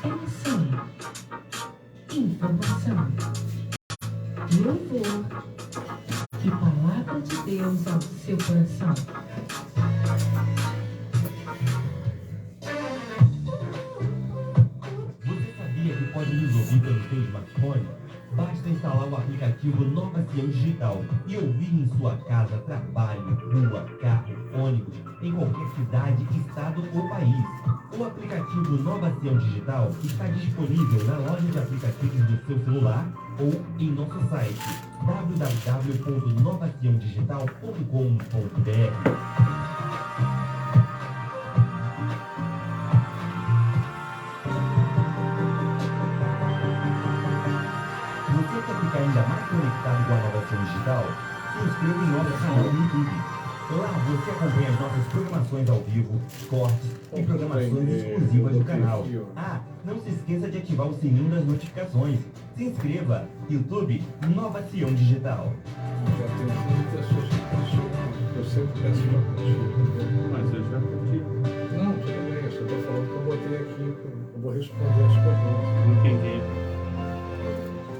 Emoção, informação, louvor e palavra de Deus ao seu coração. Você sabia que pode nos ouvir pelo seu smartphone? Basta instalar o aplicativo Nova Sião Digital e ouvir em sua casa, trabalho, rua, carro, ônibus, em qualquer cidade, estado ou país. O aplicativo Nova Sião Digital está disponível na loja de aplicativos do seu celular ou em nosso site www.novasiondigital.com.br. Você quer ficar ainda mais conectado com a Nova Sião Digital? Se inscreva em nosso canal no YouTube. Lá você acompanha as nossas programações ao vivo, cortes e programações exclusivas do canal. Ah, não se esqueça de ativar o sininho das notificações. Se inscreva, YouTube Nova Sião Digital. Já tem muitas pessoas que curtiram. Eu sempre peço para curtir. Mas eu já curti. Não, tudo bem, eu só estou falando que eu botei aqui, eu vou responder as perguntas. Entendi.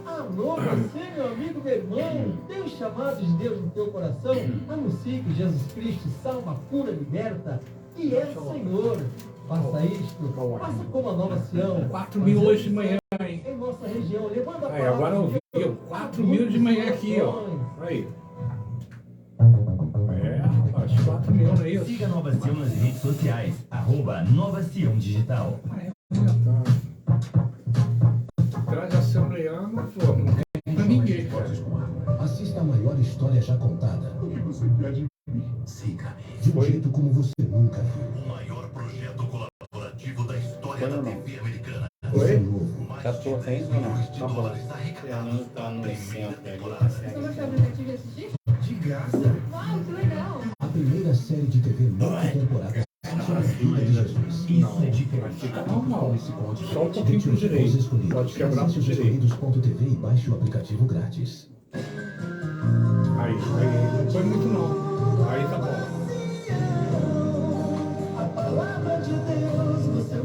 Alô, você, meu amigo, meu irmão, tem o chamado de Deus no teu coração? Anuncie que Jesus Cristo salva, cura, liberta e é Senhor. Faça isto, faça como a Nova Sião. 4 mil hoje de manhã, hein? Em nossa região, levando a Aí, agora eu vi, 4 mil de manhã aqui, ó. Aí. É, rapaz, 4 mil, não é isso? Siga a Nova Sião nas redes sociais, @Nova Sião Digital. Traz assembleano, pô, não tem pra ninguém, cara. Assista a maior história já contada. O que você quer de mim? Siga-me de um jeito como você nunca viu. O maior projeto colaborativo da história da TV americana. Oi? Tá torrendo, não? Tá bom. Fernando tá no centro ali, tá Você certo. baixou o aplicativo e assistir? De graça. Uau, que legal! A primeira série de TV multitemporada sobre a vida de Jesus. Não, mas fica normal. Só um pouquinho pro direito. Pode quebrar Acesse pro os direito. escolhidos.tv e baixe o aplicativo grátis. Aí, não foi muito não. Aí tá bom. A palavra de Deus no seu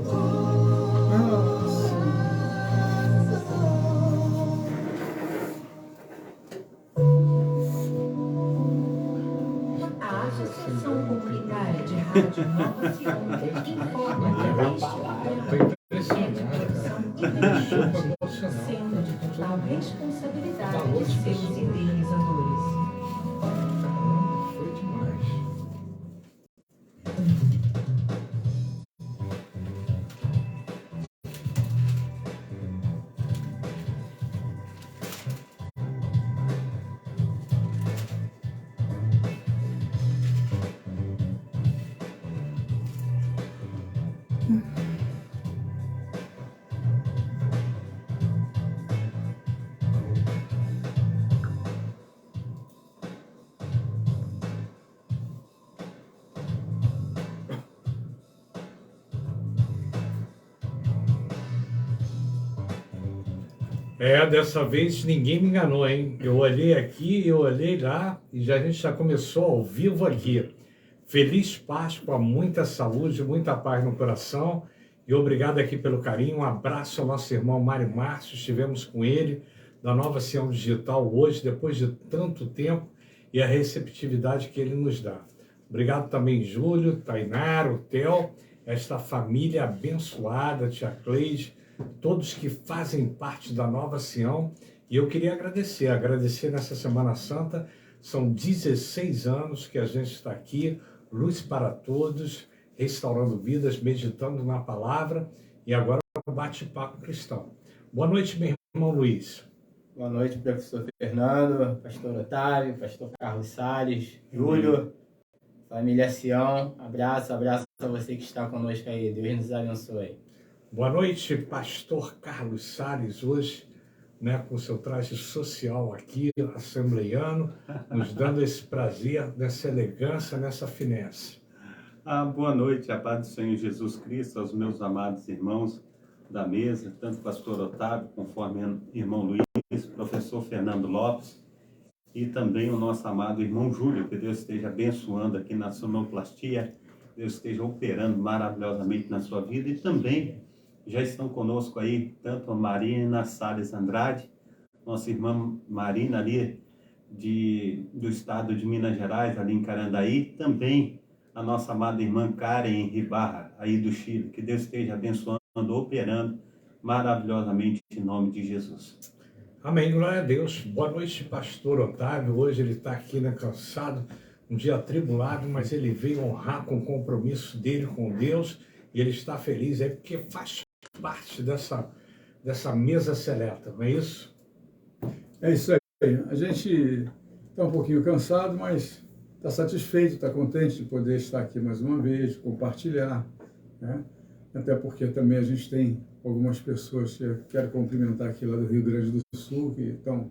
A Associação Comunitária de Rádio Nova Sião informa que este programa Tô é de impressionado, produção cara. independente, Emocional. sendo de total responsabilidade Valor de de seus pessoa. idealizadores. Caramba, foi demais. É, dessa vez ninguém me enganou, hein? Eu olhei aqui, eu olhei lá e a gente já começou ao vivo aqui. Feliz Páscoa, muita saúde, muita paz no coração e obrigado aqui pelo carinho. Um abraço ao nosso irmão Mário Márcio, estivemos com ele da Nova Sião Digital hoje, depois de tanto tempo e a receptividade que ele nos dá. Obrigado também, Júlio, Tainara, o Theo, esta família abençoada, tia Cleide, todos que fazem parte da Nova Sião. E eu queria agradecer nessa Semana Santa. São 16 anos que a gente está aqui, luz para todos, restaurando vidas, meditando na palavra e agora um bate-papo cristão. Boa noite, meu irmão Luiz. Boa noite, professor Fernando, pastor Otávio, pastor Carlos Salles, Júlio, família Sião. Abraço a você que está conosco aí. Deus nos abençoe. Boa noite, pastor Carlos Salles, hoje, né, com seu traje social aqui, assembleiano, nos dando esse prazer, nessa elegância, nessa finesse. Boa noite, a paz do Senhor Jesus Cristo, aos meus amados irmãos da mesa, tanto o pastor Otávio, conforme o irmão Luiz, professor Fernando Lopes, e também o nosso amado irmão Júlio, que Deus esteja abençoando aqui na sonoplastia, Deus esteja operando maravilhosamente na sua vida. E também já estão conosco aí, tanto a Marina Salles Andrade, nossa irmã Marina ali do estado de Minas Gerais, ali em Carandaí, também a nossa amada irmã Karen Ribarra, aí do Chile. Que Deus esteja abençoando, operando maravilhosamente em nome de Jesus. Amém, glória a Deus. Boa noite, pastor Otávio. Hoje ele está aqui, né, cansado, um dia atribulado, mas ele veio honrar com o compromisso dele com Deus e ele está feliz aí porque faz parte dessa mesa seleta, não é isso? É isso aí. A gente está um pouquinho cansado, mas está satisfeito, está contente de poder estar aqui mais uma vez, compartilhar, né? Até porque também a gente tem algumas pessoas que eu quero cumprimentar aqui lá do Rio Grande do Sul, que estão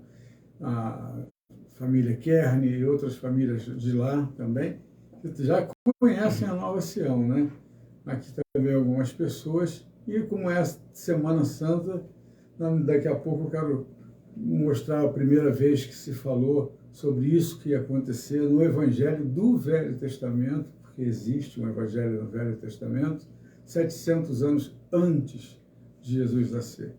a família Kern e outras famílias de lá também, que já conhecem a Nova Sião, né? Aqui também algumas pessoas, e como é a Semana Santa, daqui a pouco eu quero mostrar a primeira vez que se falou sobre isso que ia acontecer no Evangelho do Velho Testamento, porque existe um Evangelho no Velho Testamento, 700 anos antes de Jesus nascer.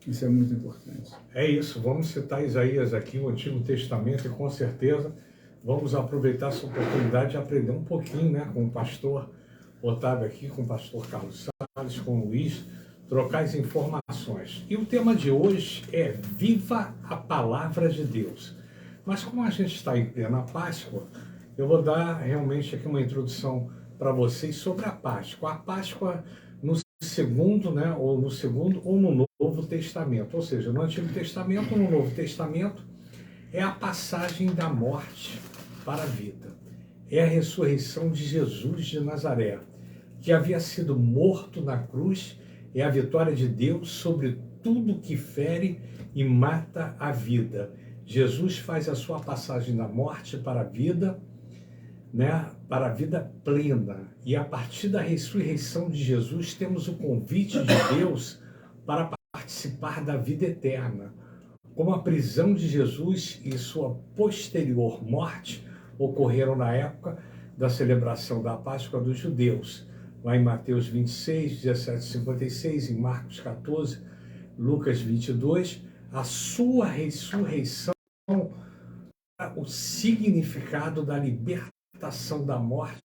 Isso é muito importante. É isso, vamos citar Isaías aqui, o Antigo Testamento, e com certeza vamos aproveitar essa oportunidade de aprender um pouquinho, né, com o pastor Otávio aqui, com o pastor Carlos Salles, com o Luiz, trocar as informações. E o tema de hoje é Viva a Palavra de Deus. Mas como a gente está em plena Páscoa, eu vou dar realmente aqui uma introdução para vocês sobre a Páscoa. A Páscoa no segundo, né, ou no Novo Testamento, ou seja, no Antigo Testamento ou no Novo Testamento, é a passagem da morte para a vida. É a ressurreição de Jesus de Nazaré, que havia sido morto na cruz. É a vitória de Deus sobre tudo que fere e mata a vida. Jesus faz a sua passagem da morte para a vida, né, para a vida plena. E a partir da ressurreição de Jesus, temos o convite de Deus para participar da vida eterna. Como a prisão de Jesus e sua posterior morte ocorreram na época da celebração da Páscoa dos judeus, lá em Mateus 26, 17, 56, em Marcos 14, Lucas 22, a sua ressurreição, o significado da libertação da morte,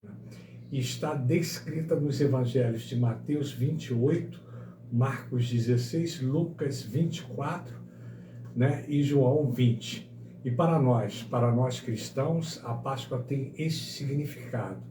está descrita nos evangelhos de Mateus 28, Marcos 16, Lucas 24, né, e João 20. E para nós cristãos, a Páscoa tem este significado: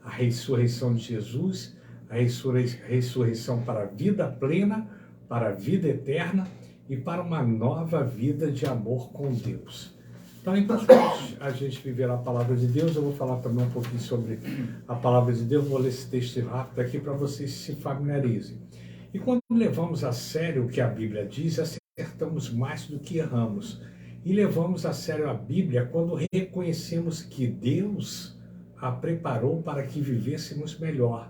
a ressurreição de Jesus, a ressurreição para a vida plena, para a vida eterna e para uma nova vida de amor com Deus. Então é importante a gente viver a palavra de Deus. Eu vou falar também um pouquinho sobre a palavra de Deus, vou ler esse texto rápido aqui para vocês se familiarizem. E quando levamos a sério o que a Bíblia diz, acertamos mais do que erramos. E levamos a sério a Bíblia quando reconhecemos que Deus a preparou para que vivêssemos melhor.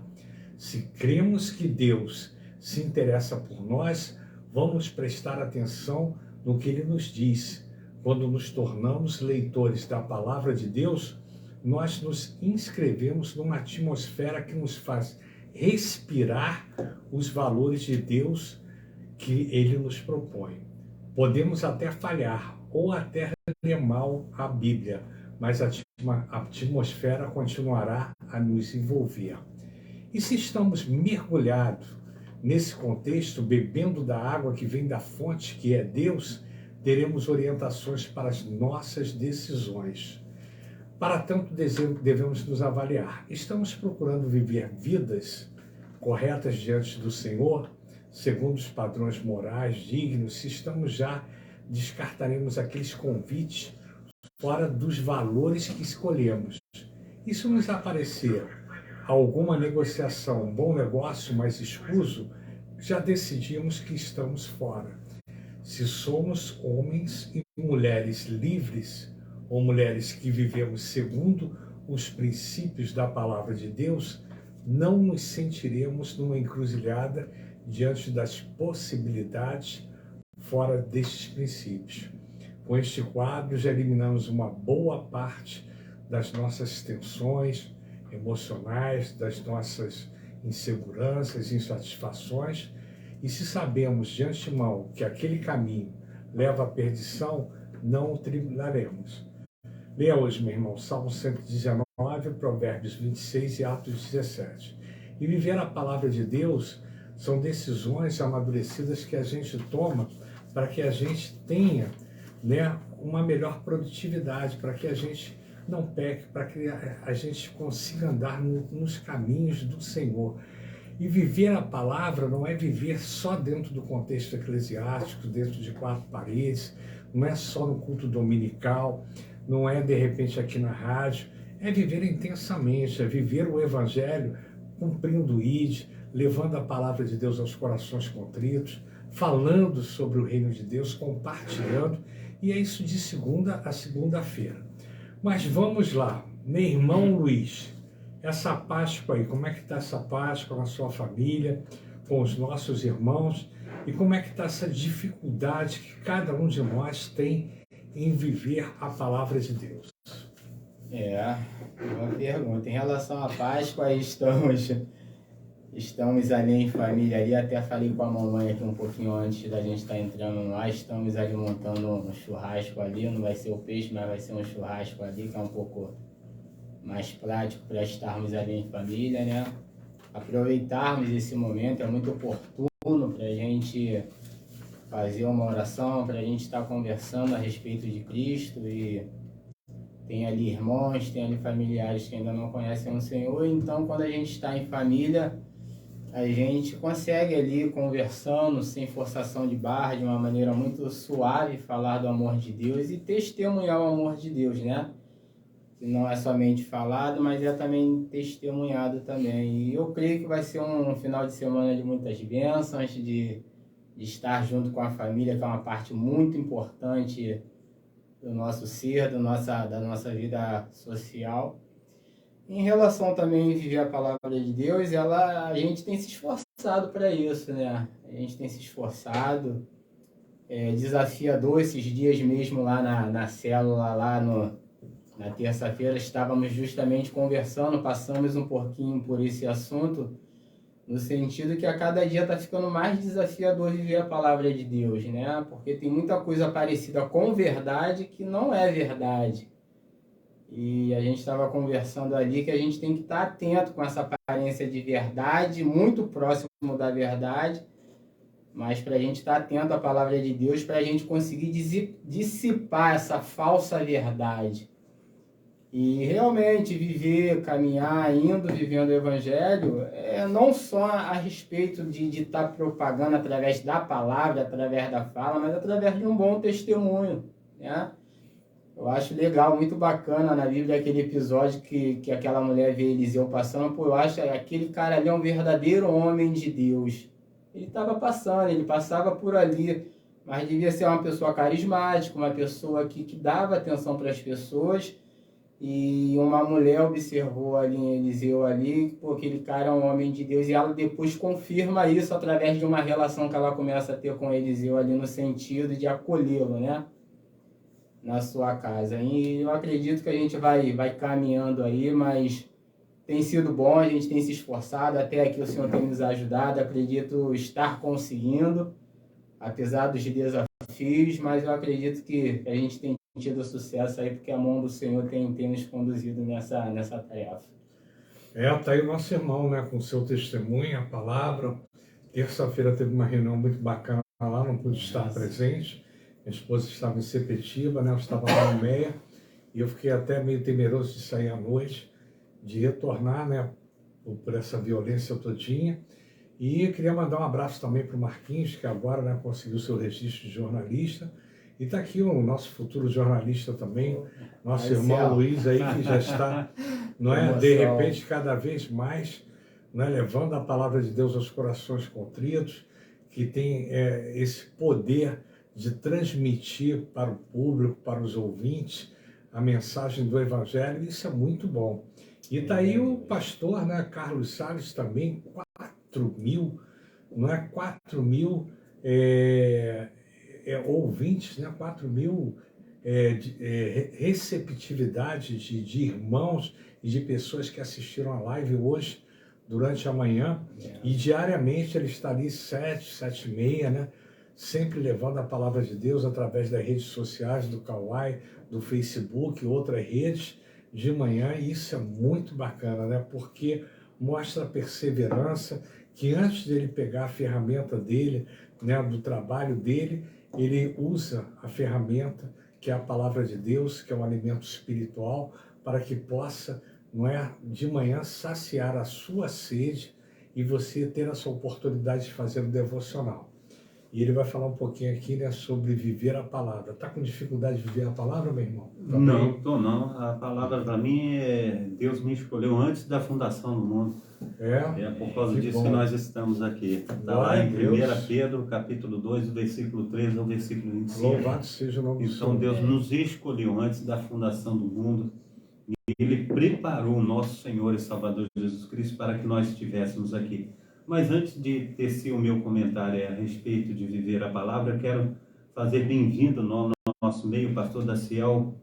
Se cremos que Deus se interessa por nós, vamos prestar atenção no que Ele nos diz. Quando nos tornamos leitores da palavra de Deus, nós nos inscrevemos numa atmosfera que nos faz respirar os valores de Deus que Ele nos propõe. Podemos até falhar ou até ler mal a Bíblia, mas a atmosfera continuará a nos envolver. E se estamos mergulhados nesse contexto, bebendo da água que vem da fonte, que é Deus, teremos orientações para as nossas decisões. Para tanto, devemos nos avaliar. Estamos procurando viver vidas corretas diante do Senhor, segundo os padrões morais dignos? Se estamos já, descartaremos aqueles convites fora dos valores que escolhemos. E se nos aparecer alguma negociação, um bom negócio, mas escuso, já decidimos que estamos fora. Se somos homens e mulheres livres, ou mulheres que vivemos segundo os princípios da palavra de Deus, não nos sentiremos numa encruzilhada diante das possibilidades fora destes princípios. Com este quadro, já eliminamos uma boa parte das nossas tensões emocionais, das nossas inseguranças, insatisfações. E se sabemos de antemão que aquele caminho leva à perdição, não o trilharemos. Leia hoje, meu irmão, Salmo 119, Provérbios 26 e Atos 17. E viver a palavra de Deus são decisões amadurecidas que a gente toma para que a gente tenha, né, uma melhor produtividade, para que a gente não peque, para que a gente consiga andar nos caminhos do Senhor. E viver a palavra não é viver só dentro do contexto eclesiástico, dentro de 4 paredes, não é só no culto dominical, não é de repente aqui na rádio, é viver intensamente, é viver o Evangelho cumprindo o ID, levando a palavra de Deus aos corações contritos, falando sobre o reino de Deus, compartilhando, e é isso de segunda a segunda-feira. Mas vamos lá, meu irmão Luiz, essa Páscoa aí, como é que está essa Páscoa na sua família, com os nossos irmãos, e como é que está essa dificuldade que cada um de nós tem em viver a palavra de Deus? Uma pergunta. Em relação à Páscoa, estamos ali em família ali, até falei com a mamãe aqui um pouquinho antes da gente estar entrando lá, estamos ali montando um churrasco ali, não vai ser o peixe, mas vai ser um churrasco ali, que é um pouco mais prático para estarmos ali em família, né? Aproveitarmos esse momento, é muito oportuno para a gente fazer uma oração, para a gente estar conversando a respeito de Cristo, e tem ali irmãos, tem ali familiares que ainda não conhecem o Senhor, então quando a gente está em família, a gente consegue ali conversando, sem forçação de barra, de uma maneira muito suave, falar do amor de Deus e testemunhar o amor de Deus, né? Não é somente falado, mas é também testemunhado também. E eu creio que vai ser um final de semana de muitas bênçãos, de estar junto com a família, que é uma parte muito importante do nosso ser, da nossa vida social. Em relação também a viver a palavra de Deus, a gente tem se esforçado para isso, né? A gente tem se esforçado, desafiador. Esses dias mesmo lá na célula, lá na terça-feira, estávamos justamente conversando, passamos um pouquinho por esse assunto, no sentido que a cada dia está ficando mais desafiador viver a palavra de Deus, né? Porque tem muita coisa parecida com verdade que não é verdade. E a gente estava conversando ali que a gente tem que estar atento com essa aparência de verdade, muito próximo da verdade, mas para a gente estar atento à palavra de Deus, para a gente conseguir dissipar essa falsa verdade. E realmente viver, caminhar, vivendo o Evangelho, não só a respeito de estar propagando através da palavra, através da fala, mas através de um bom testemunho, né? Eu acho legal, muito bacana na Bíblia aquele episódio que aquela mulher vê Eliseu passando. Pô, eu acho que aquele cara ali é um verdadeiro homem de Deus. Ele estava passando, ele passava por ali, mas devia ser uma pessoa carismática, uma pessoa que dava atenção para as pessoas. E uma mulher observou ali em Eliseu ali, pô, aquele cara é um homem de Deus, e ela depois confirma isso através de uma relação que ela começa a ter com Eliseu ali, no sentido de acolhê-lo, né, na sua casa. E eu acredito que a gente vai caminhando aí, mas tem sido bom, a gente tem se esforçado, até aqui o Senhor tem nos ajudado, acredito estar conseguindo, apesar dos desafios, mas eu acredito que a gente tem tido sucesso aí, porque a mão do Senhor tem nos conduzido nessa tarefa. Tá aí o nosso irmão, né, com o seu testemunho, a palavra. Terça-feira teve uma reunião muito bacana lá, não pude estar presente. Minha esposa estava em Sepetiba, né, eu estava lá no Meia, e eu fiquei até meio temeroso de sair à noite, de retornar, né, por essa violência todinha. E eu queria mandar um abraço também para o Marquinhos, que agora, né, conseguiu seu registro de jornalista. E está aqui o nosso futuro jornalista também, nosso irmão Luiz aí, que já está, não é, de repente, cada vez mais, não é, levando a palavra de Deus aos corações contritos, que tem esse poder de transmitir para o público, para os ouvintes, a mensagem do Evangelho. Isso é muito bom. E está aí o pastor, né, Carlos Salles também, 4.000, não é, 4.000 ouvintes, né? 4.000 receptividade de irmãos e de pessoas que assistiram a live hoje, durante a manhã, e diariamente ele está ali 7, 7h30, né? Sempre levando a palavra de Deus através das redes sociais, do Kauai, do Facebook, outras redes, de manhã, e isso é muito bacana, né? Porque mostra a perseverança, que antes dele pegar a ferramenta dele, né, do trabalho dele, ele usa a ferramenta que é a palavra de Deus, que é um alimento espiritual, para que possa, não é, de manhã saciar a sua sede e você ter essa oportunidade de fazer o devocional. E ele vai falar um pouquinho aqui, né, sobre viver a palavra. Está com dificuldade de viver a palavra, meu irmão? Também? Não, estou não. A palavra para mim é Deus me escolheu antes da fundação do mundo. É por causa disso que nós estamos aqui. Está lá em 1 Pedro, capítulo 2, do versículo 13 ao versículo 25. Louvado seja o nome do Senhor. Então Deus nos escolheu antes da fundação do mundo. E Ele preparou o nosso Senhor e Salvador Jesus Cristo para que nós estivéssemos aqui. Mas antes de tecer o meu comentário a respeito de viver a palavra, eu quero fazer bem-vindo no nosso meio, pastor Daciel,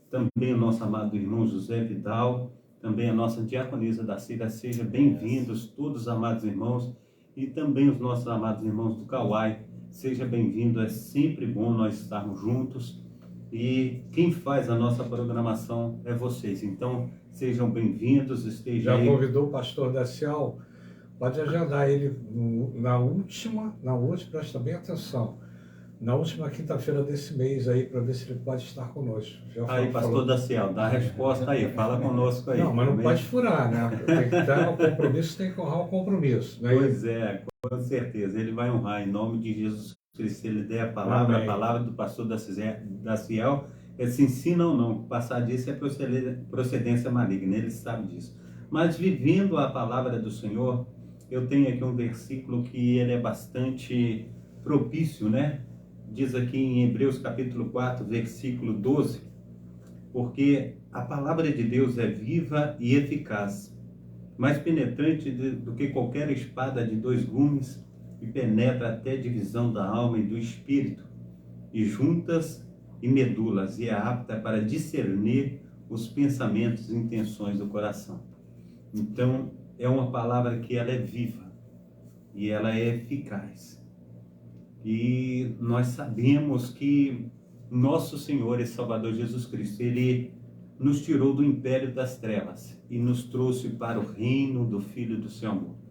também o nosso amado irmão José Vidal, também a nossa diaconisa da Cida. Sejam bem-vindos todos, amados irmãos, e também os nossos amados irmãos do Kauai. Seja bem-vindo, é sempre bom nós estarmos juntos, e quem faz a nossa programação é vocês. Então, sejam bem-vindos, estejam aí. Já convidou o pastor Daciel? Pode agendar ele na última, presta bem atenção, na última quinta-feira desse mês aí, para ver se ele pode estar conosco. Aí, pastor Daciel, dá a resposta aí, fala conosco aí. Não, mas não pode furar, né? Tem que dar o compromisso, tem que honrar o compromisso. Né? Pois é, com certeza, ele vai honrar em nome de Jesus Cristo. Se ele der a palavra do pastor Daciel, é se ensina ou não, passar disso é procedência maligna, ele sabe disso. Mas vivendo a palavra do Senhor, eu tenho aqui um versículo que ele é bastante propício, né? Diz aqui em Hebreus capítulo 4, versículo 12, porque a palavra de Deus é viva e eficaz, mais penetrante do que qualquer espada de 2 gumes, e penetra até a divisão da alma e do espírito, e juntas e medulas, e é apta para discernir os pensamentos e intenções do coração. Então, é uma palavra que ela é viva e ela é eficaz. E nós sabemos que nosso Senhor e Salvador Jesus Cristo, Ele nos tirou do império das trevas e nos trouxe para o reino do Filho do seu amor.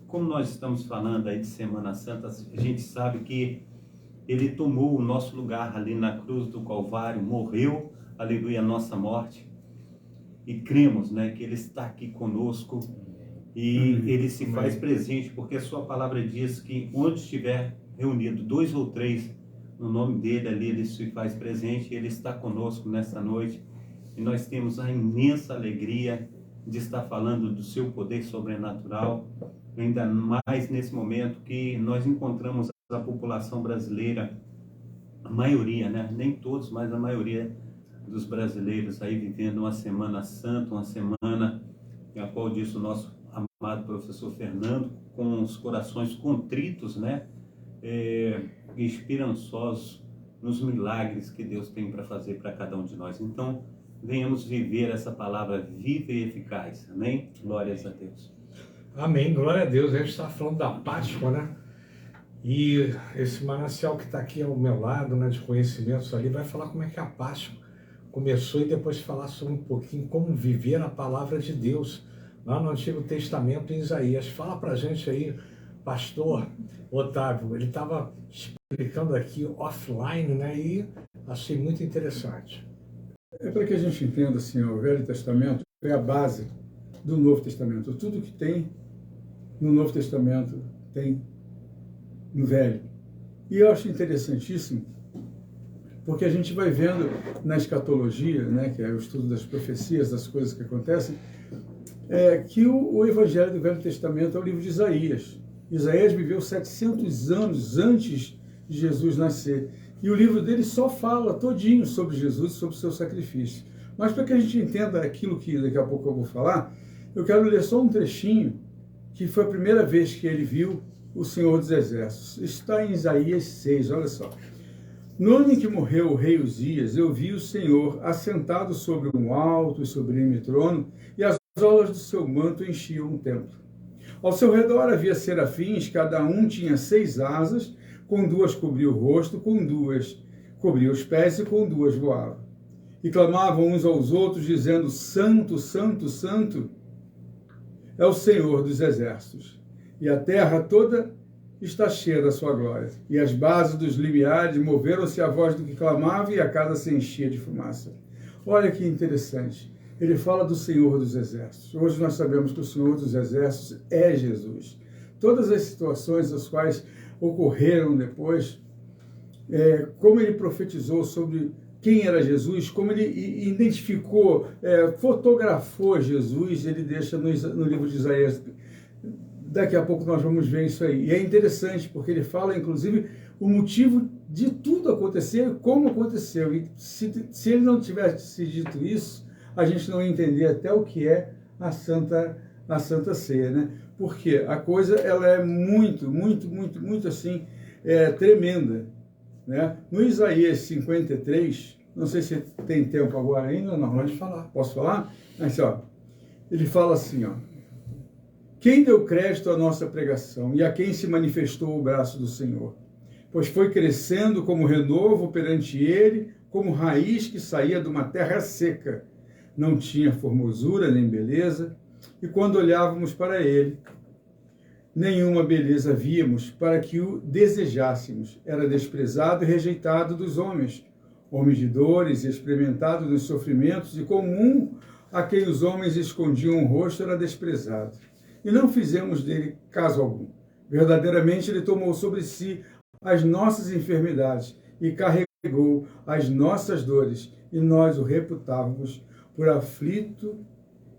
Como nós estamos falando aí de Semana Santa, a gente sabe que Ele tomou o nosso lugar ali na cruz do Calvário, morreu, aleluia, a nossa morte. E cremos, né, que Ele está aqui conosco. E Ele se faz presente, porque a sua palavra diz que onde estiver reunido 2 ou 3 no nome dele, ali Ele se faz presente. Ele está conosco nessa noite. E nós temos a imensa alegria de estar falando do seu poder sobrenatural, ainda mais nesse momento que nós encontramos a população brasileira, a maioria, né? Nem todos, mas a maioria dos brasileiros aí vivendo uma Semana Santa, uma semana a qual disse o nosso amado professor Fernando, com os corações contritos, né, esperançosos nos milagres que Deus tem para fazer para cada um de nós. Então, venhamos viver essa palavra viva e eficaz. Amém? Glórias a Deus. Amém, glória a Deus. A gente está falando da Páscoa, né? E esse manancial que está aqui ao meu lado, né, de conhecimentos ali, vai falar como é que a Páscoa começou e depois falar sobre um pouquinho como viver a palavra de Deus lá no Antigo Testamento, em Isaías. Fala pra gente aí, pastor Otávio, ele estava explicando aqui offline, né, e achei muito interessante. É para que a gente entenda, assim, o Velho Testamento é a base do Novo Testamento. Tudo que tem no Novo Testamento tem no Velho. E eu acho interessantíssimo, porque a gente vai vendo na escatologia, né, que é o estudo das profecias, das coisas que acontecem, que o Evangelho do Velho Testamento é o livro de Isaías. Isaías viveu 700 anos antes de Jesus nascer. E o livro dele só fala todinho sobre Jesus, sobre o seu sacrifício. Mas para que a gente entenda aquilo que daqui a pouco eu vou falar, eu quero ler só um trechinho, que foi a primeira vez que ele viu o Senhor dos Exércitos. Está em Isaías 6, olha só. No ano em que morreu o rei Uzias, eu vi o Senhor assentado sobre um alto e sublime trono, e as olas do seu manto enchiam o templo. Ao seu redor havia serafins, cada um tinha 6 asas, com 2 cobria o rosto, com 2 cobria os pés e com 2 voava. E clamavam uns aos outros, dizendo: Santo, Santo, Santo é o Senhor dos exércitos, e a terra toda está cheia da sua glória. E as bases dos limiares moveram-se à voz do que clamava, e a casa se enchia de fumaça. Olha que interessante. Ele fala do Senhor dos exércitos. Hoje nós sabemos que o Senhor dos exércitos é Jesus. Todas as situações as quais ocorreram depois, como ele profetizou sobre quem era Jesus, como ele identificou, fotografou Jesus, ele deixa no livro de Isaías. Daqui a pouco nós vamos ver isso aí. E é interessante, porque ele fala, inclusive, o motivo de tudo acontecer, como aconteceu. E se ele não tivesse dito isso, a gente não entenderia até o que é a Santa Ceia, né? Porque a coisa, ela é muito, muito, muito, muito assim, tremenda, né? No Isaías 53, não sei se tem tempo agora ainda, não. Pode falar. Posso falar? Mas, ó, ele fala assim, ó: quem deu crédito à nossa pregação e a quem se manifestou o braço do Senhor? Pois foi crescendo como renovo perante ele, como raiz que saía de uma terra seca. Não tinha formosura nem beleza, e quando olhávamos para ele, nenhuma beleza víamos para que o desejássemos. Era desprezado e rejeitado dos homens, homem de dores, experimentado nos sofrimentos, e comum a quem os homens escondiam o rosto era desprezado. E não fizemos dele caso algum. Verdadeiramente ele tomou sobre si as nossas enfermidades e carregou as nossas dores, e nós o reputávamos por aflito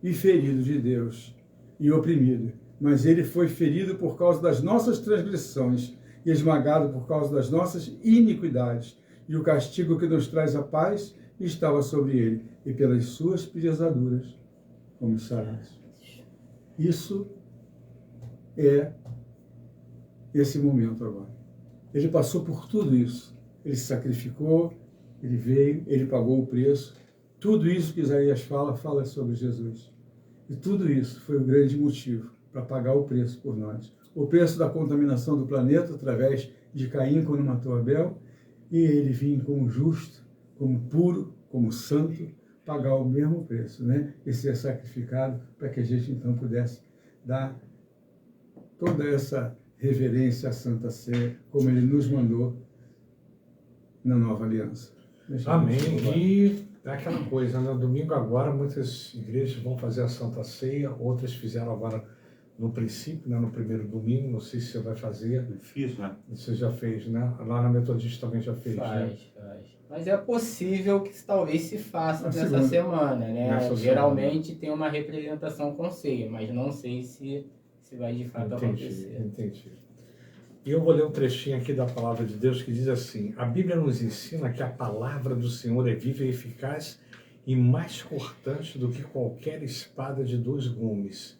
e ferido de Deus e oprimido. Mas ele foi ferido por causa das nossas transgressões e esmagado por causa das nossas iniquidades. E o castigo que nos traz a paz estava sobre ele, e pelas suas pisaduras fomos sarados. Isso é esse momento agora. Ele passou por tudo isso. Ele se sacrificou, ele veio, ele pagou o preço. Tudo isso que Isaías fala sobre Jesus. E tudo isso foi o grande motivo para pagar o preço por nós. O preço da contaminação do planeta através de Caim, quando matou Abel, e ele vinha como justo, como puro, como santo, pagar o mesmo preço, né? E ser sacrificado para que a gente então pudesse dar toda essa reverência à Santa Ceia, como ele nos mandou na nova aliança. Amém. E é aquela coisa, né? Domingo agora, muitas igrejas vão fazer a Santa Ceia, outras fizeram agora no princípio, né? No primeiro domingo, não sei se você vai fazer. Fiz, né? Você já fez, né? Lá na Metodista também já fez, Faz. né? Mas é possível que talvez se faça Na nessa segunda. semana, né? Nessa Geralmente tem uma representação com ceia, mas não sei se vai de fato acontecer. Entendi. E eu vou ler um trechinho aqui da palavra de Deus que diz assim: a Bíblia nos ensina que a palavra do Senhor é viva e eficaz e mais cortante do que qualquer espada de 2 gumes.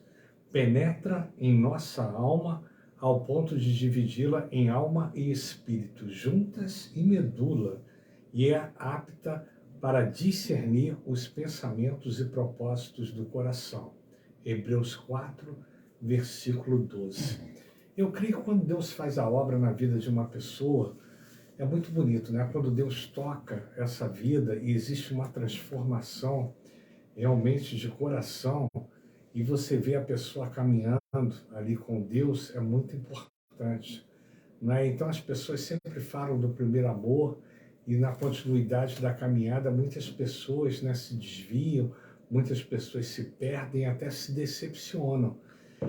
Penetra em nossa alma ao ponto de dividi-la em alma e espírito, juntas e medula, e é apta para discernir os pensamentos e propósitos do coração. Hebreus 4, versículo 12. Eu creio que quando Deus faz a obra na vida de uma pessoa, é muito bonito, né? Quando Deus toca essa vida e existe uma transformação realmente de coração, e você vê a pessoa caminhando ali com Deus, é muito importante, né? Então as pessoas sempre falam do primeiro amor, e na continuidade da caminhada muitas pessoas, né, se desviam, muitas pessoas se perdem, até se decepcionam.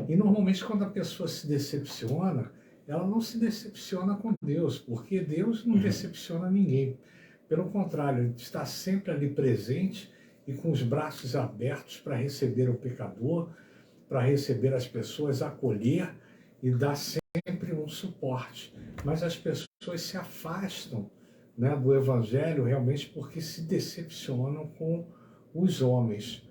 E normalmente quando a pessoa se decepciona, ela não se decepciona com Deus, porque Deus não decepciona ninguém. Pelo contrário, Ele está sempre ali presente e com os braços abertos para receber o pecador, para receber as pessoas, acolher e dar sempre um suporte. Mas as pessoas se afastam, né, do Evangelho realmente porque se decepcionam com os homens.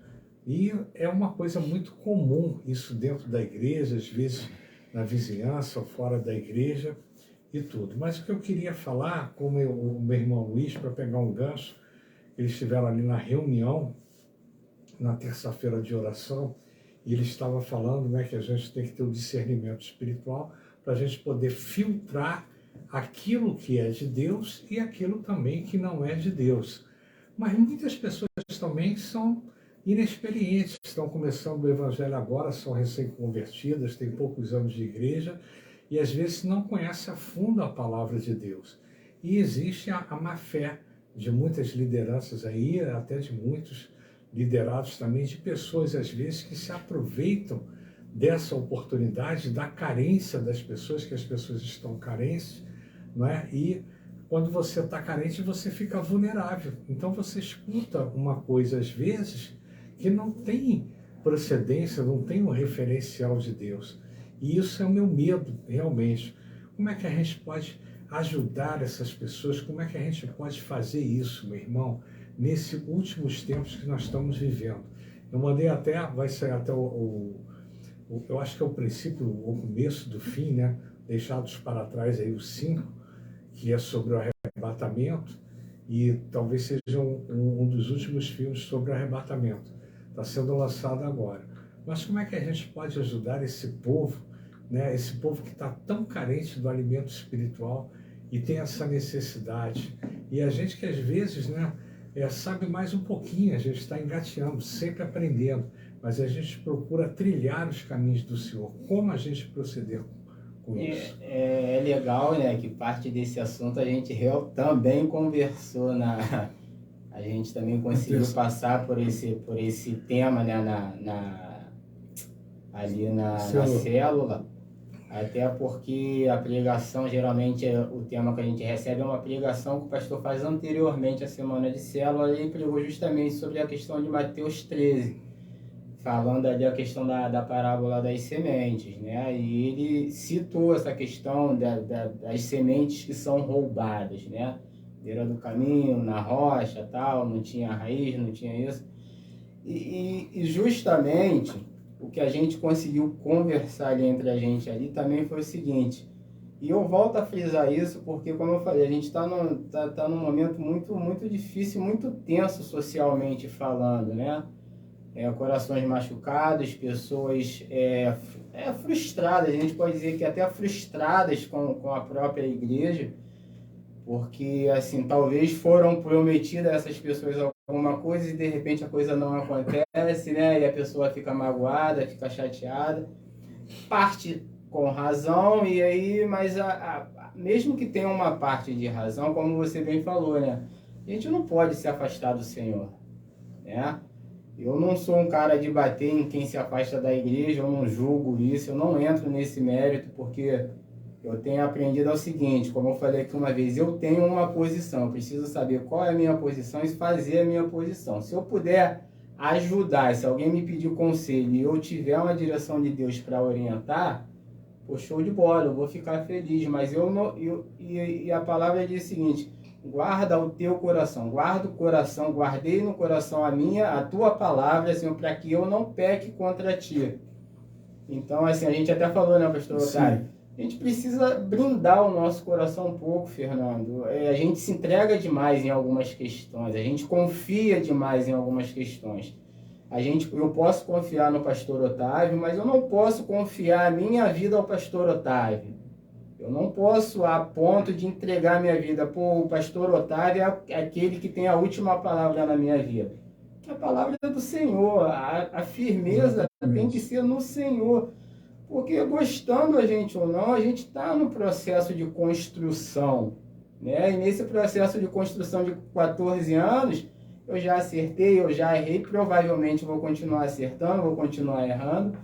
E é uma coisa muito comum isso dentro da igreja, às vezes na vizinhança ou fora da igreja e tudo. Mas o que eu queria falar, como o meu irmão Luiz, para pegar um gancho, eles estiveram ali na reunião, na terça-feira de oração, e ele estava falando, né, que a gente tem que ter o discernimento espiritual para a gente poder filtrar aquilo que é de Deus e aquilo também que não é de Deus. Mas muitas pessoas também são inexperientes, estão começando o evangelho agora, são recém-convertidas, têm poucos anos de igreja e às vezes não conhecem a fundo a palavra de Deus. E existe a má fé de muitas lideranças aí, até de muitos liderados também, de pessoas às vezes que se aproveitam dessa oportunidade, da carência das pessoas, que as pessoas estão carentes, não é? E quando você está carente, você fica vulnerável. Então você escuta uma coisa às vezes que não tem procedência, não tem um referencial de Deus. E isso é o meu medo, realmente. Como é que a gente pode ajudar essas pessoas? Como é que a gente pode fazer isso, meu irmão, nesses últimos tempos que nós estamos vivendo? Eu mandei até, vai sair até eu acho que é o princípio, o começo do fim, né? Deixados para trás aí os 5, que é sobre o arrebatamento, e talvez seja um dos últimos filmes sobre o arrebatamento. Está sendo lançado agora. Mas como é que a gente pode ajudar esse povo, né? Esse povo que está tão carente do alimento espiritual e tem essa necessidade? E a gente que às vezes, né, sabe mais um pouquinho, a gente está engateando, sempre aprendendo, mas a gente procura trilhar os caminhos do Senhor. Como a gente proceder com isso? É legal, né, que parte desse assunto a gente também conversou a gente também conseguiu passar por esse tema, né, ali na célula, até porque a pregação, geralmente, o tema que a gente recebe é uma pregação que o pastor faz anteriormente à semana de célula, e ele pregou justamente sobre a questão de Mateus 13, falando ali a questão da parábola das sementes, né? E ele citou essa questão das sementes que são roubadas, né? Beira do caminho, na rocha, tal, não tinha raiz, não tinha isso. E justamente o que a gente conseguiu conversar ali entre a gente ali também foi o seguinte, e eu volto a frisar isso porque, como eu falei, a gente está num momento muito, muito difícil, muito tenso socialmente falando, né? Corações machucados, pessoas frustradas, a gente pode dizer que até frustradas com a própria igreja, porque, assim, talvez foram prometidas a essas pessoas alguma coisa e de repente a coisa não acontece, né? E a pessoa fica magoada, fica chateada, parte com razão, e aí, mas mesmo que tenha uma parte de razão, como você bem falou, né? A gente não pode se afastar do Senhor, né? Eu não sou um cara de bater em quem se afasta da igreja, eu não julgo isso, eu não entro nesse mérito, porque eu tenho aprendido ao seguinte, como eu falei aqui uma vez, eu tenho uma posição, eu preciso saber qual é a minha posição e fazer a minha posição. Se eu puder ajudar, se alguém me pedir conselho e eu tiver uma direção de Deus para orientar, pô, show de bola, eu vou ficar feliz, mas e a palavra diz o seguinte, guarda o teu coração, guarda o coração, guardei no coração a tua palavra, Senhor, para que eu não peque contra ti. Então, assim, a gente até falou, né, pastor Otário? A gente precisa blindar o nosso coração um pouco, Fernando. A gente se entrega demais em algumas questões, a gente confia demais em algumas questões. Eu posso confiar no pastor Otávio, mas eu não posso confiar a minha vida ao pastor Otávio. Eu não posso, a ponto de entregar minha vida. Pô, o pastor Otávio é aquele que tem a última palavra na minha vida. A palavra é do Senhor, a firmeza tem que ser no Senhor. Porque gostando a gente ou não, a gente está no processo de construção, né? E nesse processo de construção de 14 anos, eu já acertei, eu já errei, provavelmente vou continuar acertando, vou continuar errando.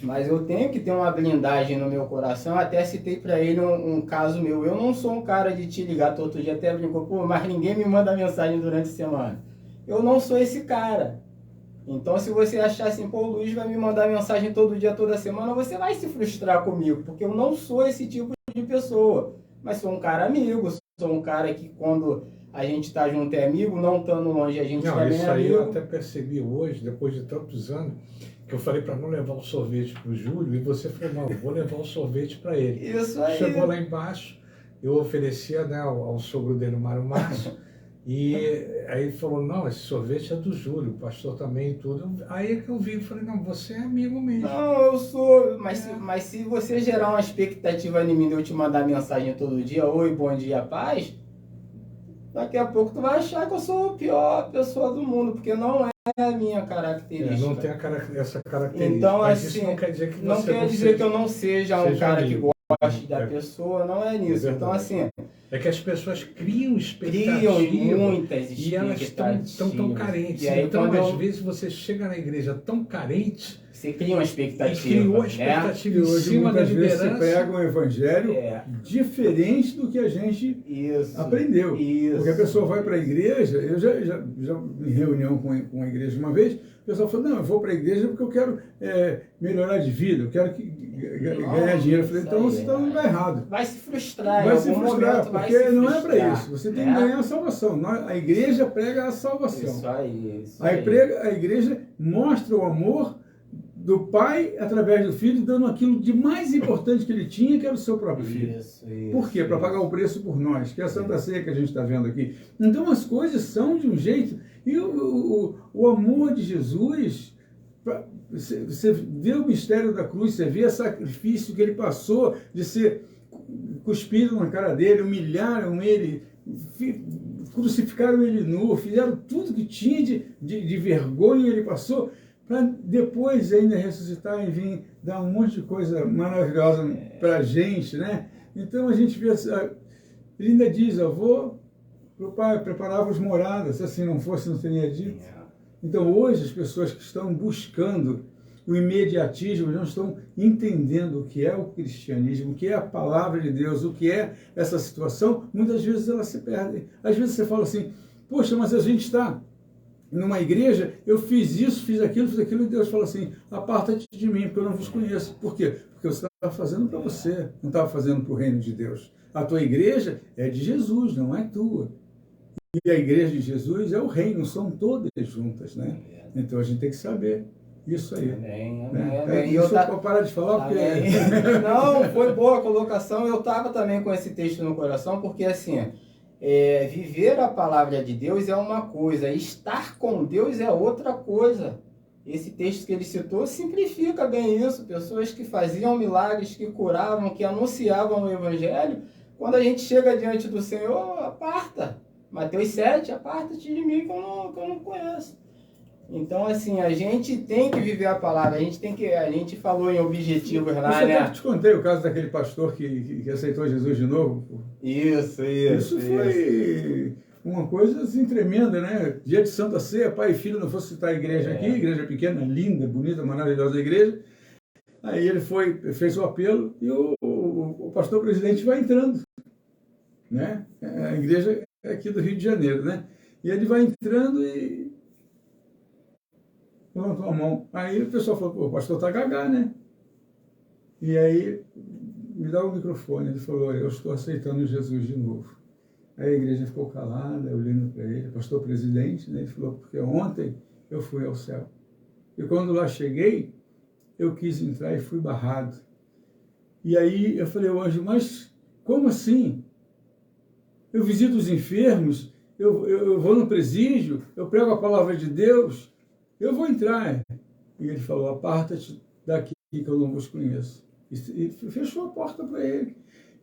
Mas eu tenho que ter uma blindagem no meu coração. Até citei para ele um caso meu. Eu não sou um cara de te ligar todo dia, até brincou, pô, mas ninguém me manda mensagem durante a semana. Eu não sou esse cara. Então, se você achar assim, pô, o Luiz vai me mandar mensagem todo dia, toda semana, você vai se frustrar comigo, porque eu não sou esse tipo de pessoa. Mas sou um cara amigo, sou um cara que quando a gente está junto é amigo, não estando longe a gente também é amigo. Isso aí eu até percebi hoje, depois de tantos anos, que eu falei para não levar o sorvete para o Júlio, e você falou, não, eu vou levar o sorvete para ele. Isso aí. Chegou lá embaixo, eu oferecia, né, ao sogro dele, o Mário Márcio, E aí ele falou, não, esse sorvete é do Júlio, o pastor também e tudo. Aí é que eu vi e falei, não, você é amigo mesmo. Não, eu sou. Mas se você gerar uma expectativa em mim de eu te mandar mensagem todo dia, oi, bom dia, paz, daqui a pouco tu vai achar que eu sou a pior pessoa do mundo, porque não é a minha característica. Não tem essa característica. Então, mas assim, isso não quer dizer que não você quer dizer que eu não seja um cara que goste da É. pessoa, não é nisso. É então, assim, é que as pessoas criam criam expectativas muitas e elas estão tão carentes. E aí, Então, quando às vezes, você chega na igreja tão carente você cria uma e expectativa. criou a né? expectativa E em hoje cima da muitas vezes se liderança. prega um evangelho diferente do que a gente aprendeu. Porque a pessoa vai para a igreja, eu já em reunião com a igreja uma vez, o pessoal falou, não, eu vou para a igreja porque eu quero melhorar de vida, eu quero ganhar dinheiro. Eu falei, então você está no lugar errado. Vai se frustrar, Vai em se algum frustrar, momento vai porque se não é frustrar. para isso. Você tem que ganhar a salvação. A igreja prega a salvação. Isso aí. A igreja mostra o amor do pai através do filho, dando aquilo de mais importante que ele tinha, que era o seu próprio filho. Por quê? Para pagar o preço por nós, que é a Santa Ceia que a gente está vendo aqui. Então as coisas são de um jeito. E o amor de Jesus, você vê o mistério da cruz, você vê o sacrifício que ele passou de ser cuspido na cara dele, humilharam ele, crucificaram ele nu, fizeram tudo que tinha de vergonha ele passou, para depois ainda ressuscitar e vir dar um monte de coisa maravilhosa para a gente, né? Então a gente vê, ele ainda diz, eu vou para o Pai, preparar-vos moradas, se assim não fosse, não teria dito. Então hoje as pessoas que estão buscando o imediatismo não estão entendendo o que é o cristianismo, o que é a palavra de Deus, o que é essa situação, muitas vezes elas se perdem. Às vezes você fala assim, poxa, mas a gente está numa igreja, eu fiz isso, fiz aquilo, e Deus fala assim, aparta-te de mim, porque eu não vos conheço. Por quê? Porque você estava fazendo para você, não estava fazendo para o reino de Deus. A tua igreja é de Jesus, não é tua. E a igreja de Jesus é o reino, são todas juntas, né? Então a gente tem que saber isso aí. Amém. Isso eu vou parar de falar, porque... Não, foi boa a colocação. Eu estava também com esse texto no coração, porque assim... viver a palavra de Deus é uma coisa, estar com Deus é outra coisa. Esse texto que ele citou simplifica bem isso. Pessoas que faziam milagres, que curavam, que anunciavam o evangelho, quando a gente chega diante do Senhor, aparta. Mateus 7, aparta-te de mim que eu não conheço. Então, assim, a gente tem que viver a palavra, a gente falou em objetivos lá, né? Eu te contei o caso daquele pastor que aceitou Jesus de novo. Isso. Isso foi uma coisa assim tremenda, né? Dia de Santa Ceia, pai e filho, não fosse citar a igreja aqui, igreja pequena, linda, bonita, maravilhosa igreja. Aí ele fez o apelo e o pastor presidente vai entrando, né? A igreja é aqui do Rio de Janeiro, né? E ele vai entrando e levantou a mão. Aí o pessoal falou, pô, o pastor tá gagá, né? E aí, me dá o microfone. Ele falou, olha, eu estou aceitando Jesus de novo. Aí a igreja ficou calada, olhando para ele, pastor presidente, né? Ele falou, porque ontem eu fui ao céu. E quando lá cheguei, eu quis entrar e fui barrado. E aí eu falei, o anjo, mas como assim? Eu visito os enfermos, eu vou no presídio, eu prego a palavra de Deus, eu vou entrar. E ele falou, aparta-te daqui que eu não vos conheço. E fechou a porta para ele.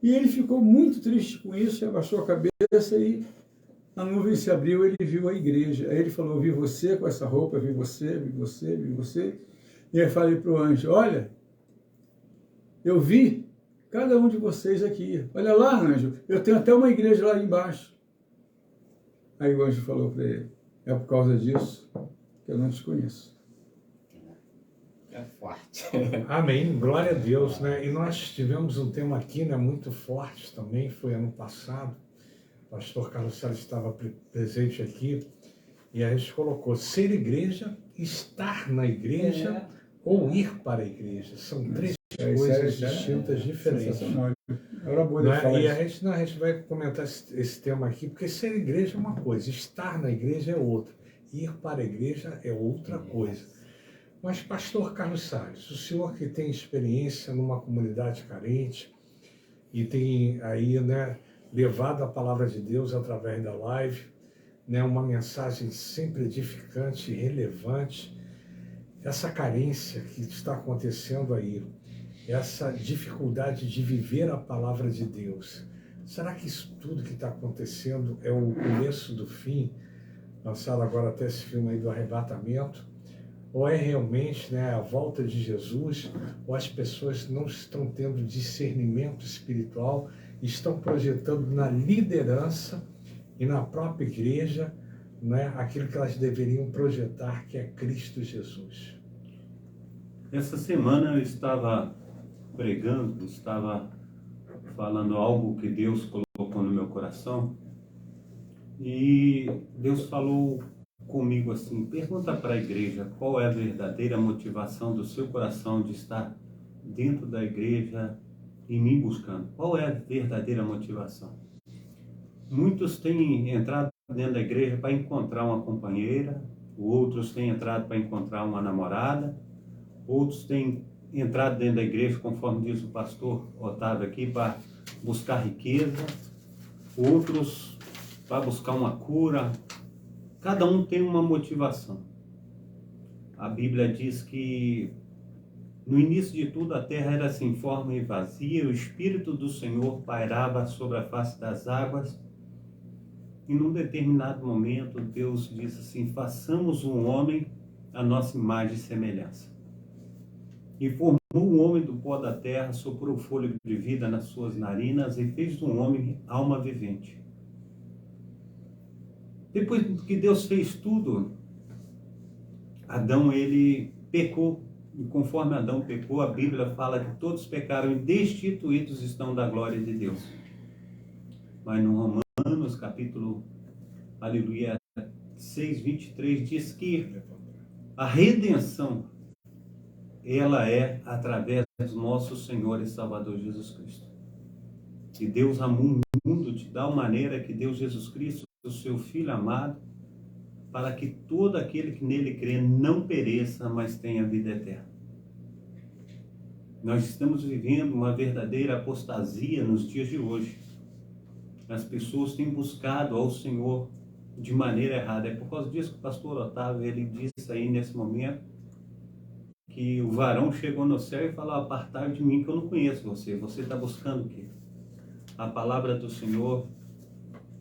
E ele ficou muito triste com isso, abaixou a cabeça e a nuvem se abriu, ele viu a igreja. Aí ele falou, eu vi você com essa roupa, vi você. E aí eu falei para o anjo, olha, eu vi cada um de vocês aqui. Olha lá, anjo, eu tenho até uma igreja lá embaixo. Aí o anjo falou para ele, é por causa disso que eu não te conheço. É forte. Amém, glória a Deus, né? E nós tivemos um tema aqui, né, muito forte também, foi ano passado. O pastor Carlos Salles estava presente aqui e a gente colocou ser igreja, estar na igreja ou ir para a igreja. São três coisas distintas, diferentes. Era boa de falar e a gente vai comentar esse tema aqui, porque ser igreja é uma coisa, estar na igreja é outra, ir para a igreja é outra coisa. Mas, pastor Carlos Salles, o senhor que tem experiência numa comunidade carente e tem aí, né, levado a palavra de Deus através da live, né, uma mensagem sempre edificante, relevante. Essa carência que está acontecendo aí, essa dificuldade de viver a palavra de Deus, será que isso tudo que está acontecendo é o começo do fim? Lançaram agora até esse filme aí do arrebatamento, ou é realmente, né, a volta de Jesus, ou as pessoas não estão tendo discernimento espiritual, estão projetando na liderança e na própria igreja, né, aquilo que elas deveriam projetar, que é Cristo Jesus. Essa semana eu estava pregando, estava falando algo que Deus colocou no meu coração, e Deus falou comigo assim: pergunta para a igreja qual é a verdadeira motivação do seu coração de estar dentro da igreja e me buscando. Qual é a verdadeira motivação? Muitos têm entrado dentro da igreja para encontrar uma companheira, outros têm entrado para encontrar uma namorada, outros têm entrado dentro da igreja, conforme diz o pastor Otávio aqui, para buscar riqueza, outros para buscar uma cura. Cada um tem uma motivação. A Bíblia diz que no início de tudo a terra era sem forma e vazia, o Espírito do Senhor pairava sobre a face das águas, e num determinado momento Deus disse assim: façamos um homem à nossa imagem e semelhança. E formou o homem do pó da terra, soprou o fôlego de vida nas suas narinas e fez do homem alma vivente. Depois que Deus fez tudo, Adão, ele pecou. E conforme Adão pecou, a Bíblia fala que todos pecaram e destituídos estão da glória de Deus. Mas no Romanos, capítulo, aleluia, 6, 23, diz que a redenção, ela é através do nosso Senhor e Salvador Jesus Cristo. E Deus amou o mundo de tal maneira que deu Jesus Cristo, o seu Filho amado, para que todo aquele que nele crê não pereça, mas tenha vida eterna. Nós estamos vivendo uma verdadeira apostasia nos dias de hoje. As pessoas têm buscado ao Senhor de maneira errada. É por causa disso que o pastor Otávio, ele disse aí nesse momento, que o varão chegou no céu e falou: apartai de mim que eu não conheço você. Você está buscando o quê? A palavra do Senhor,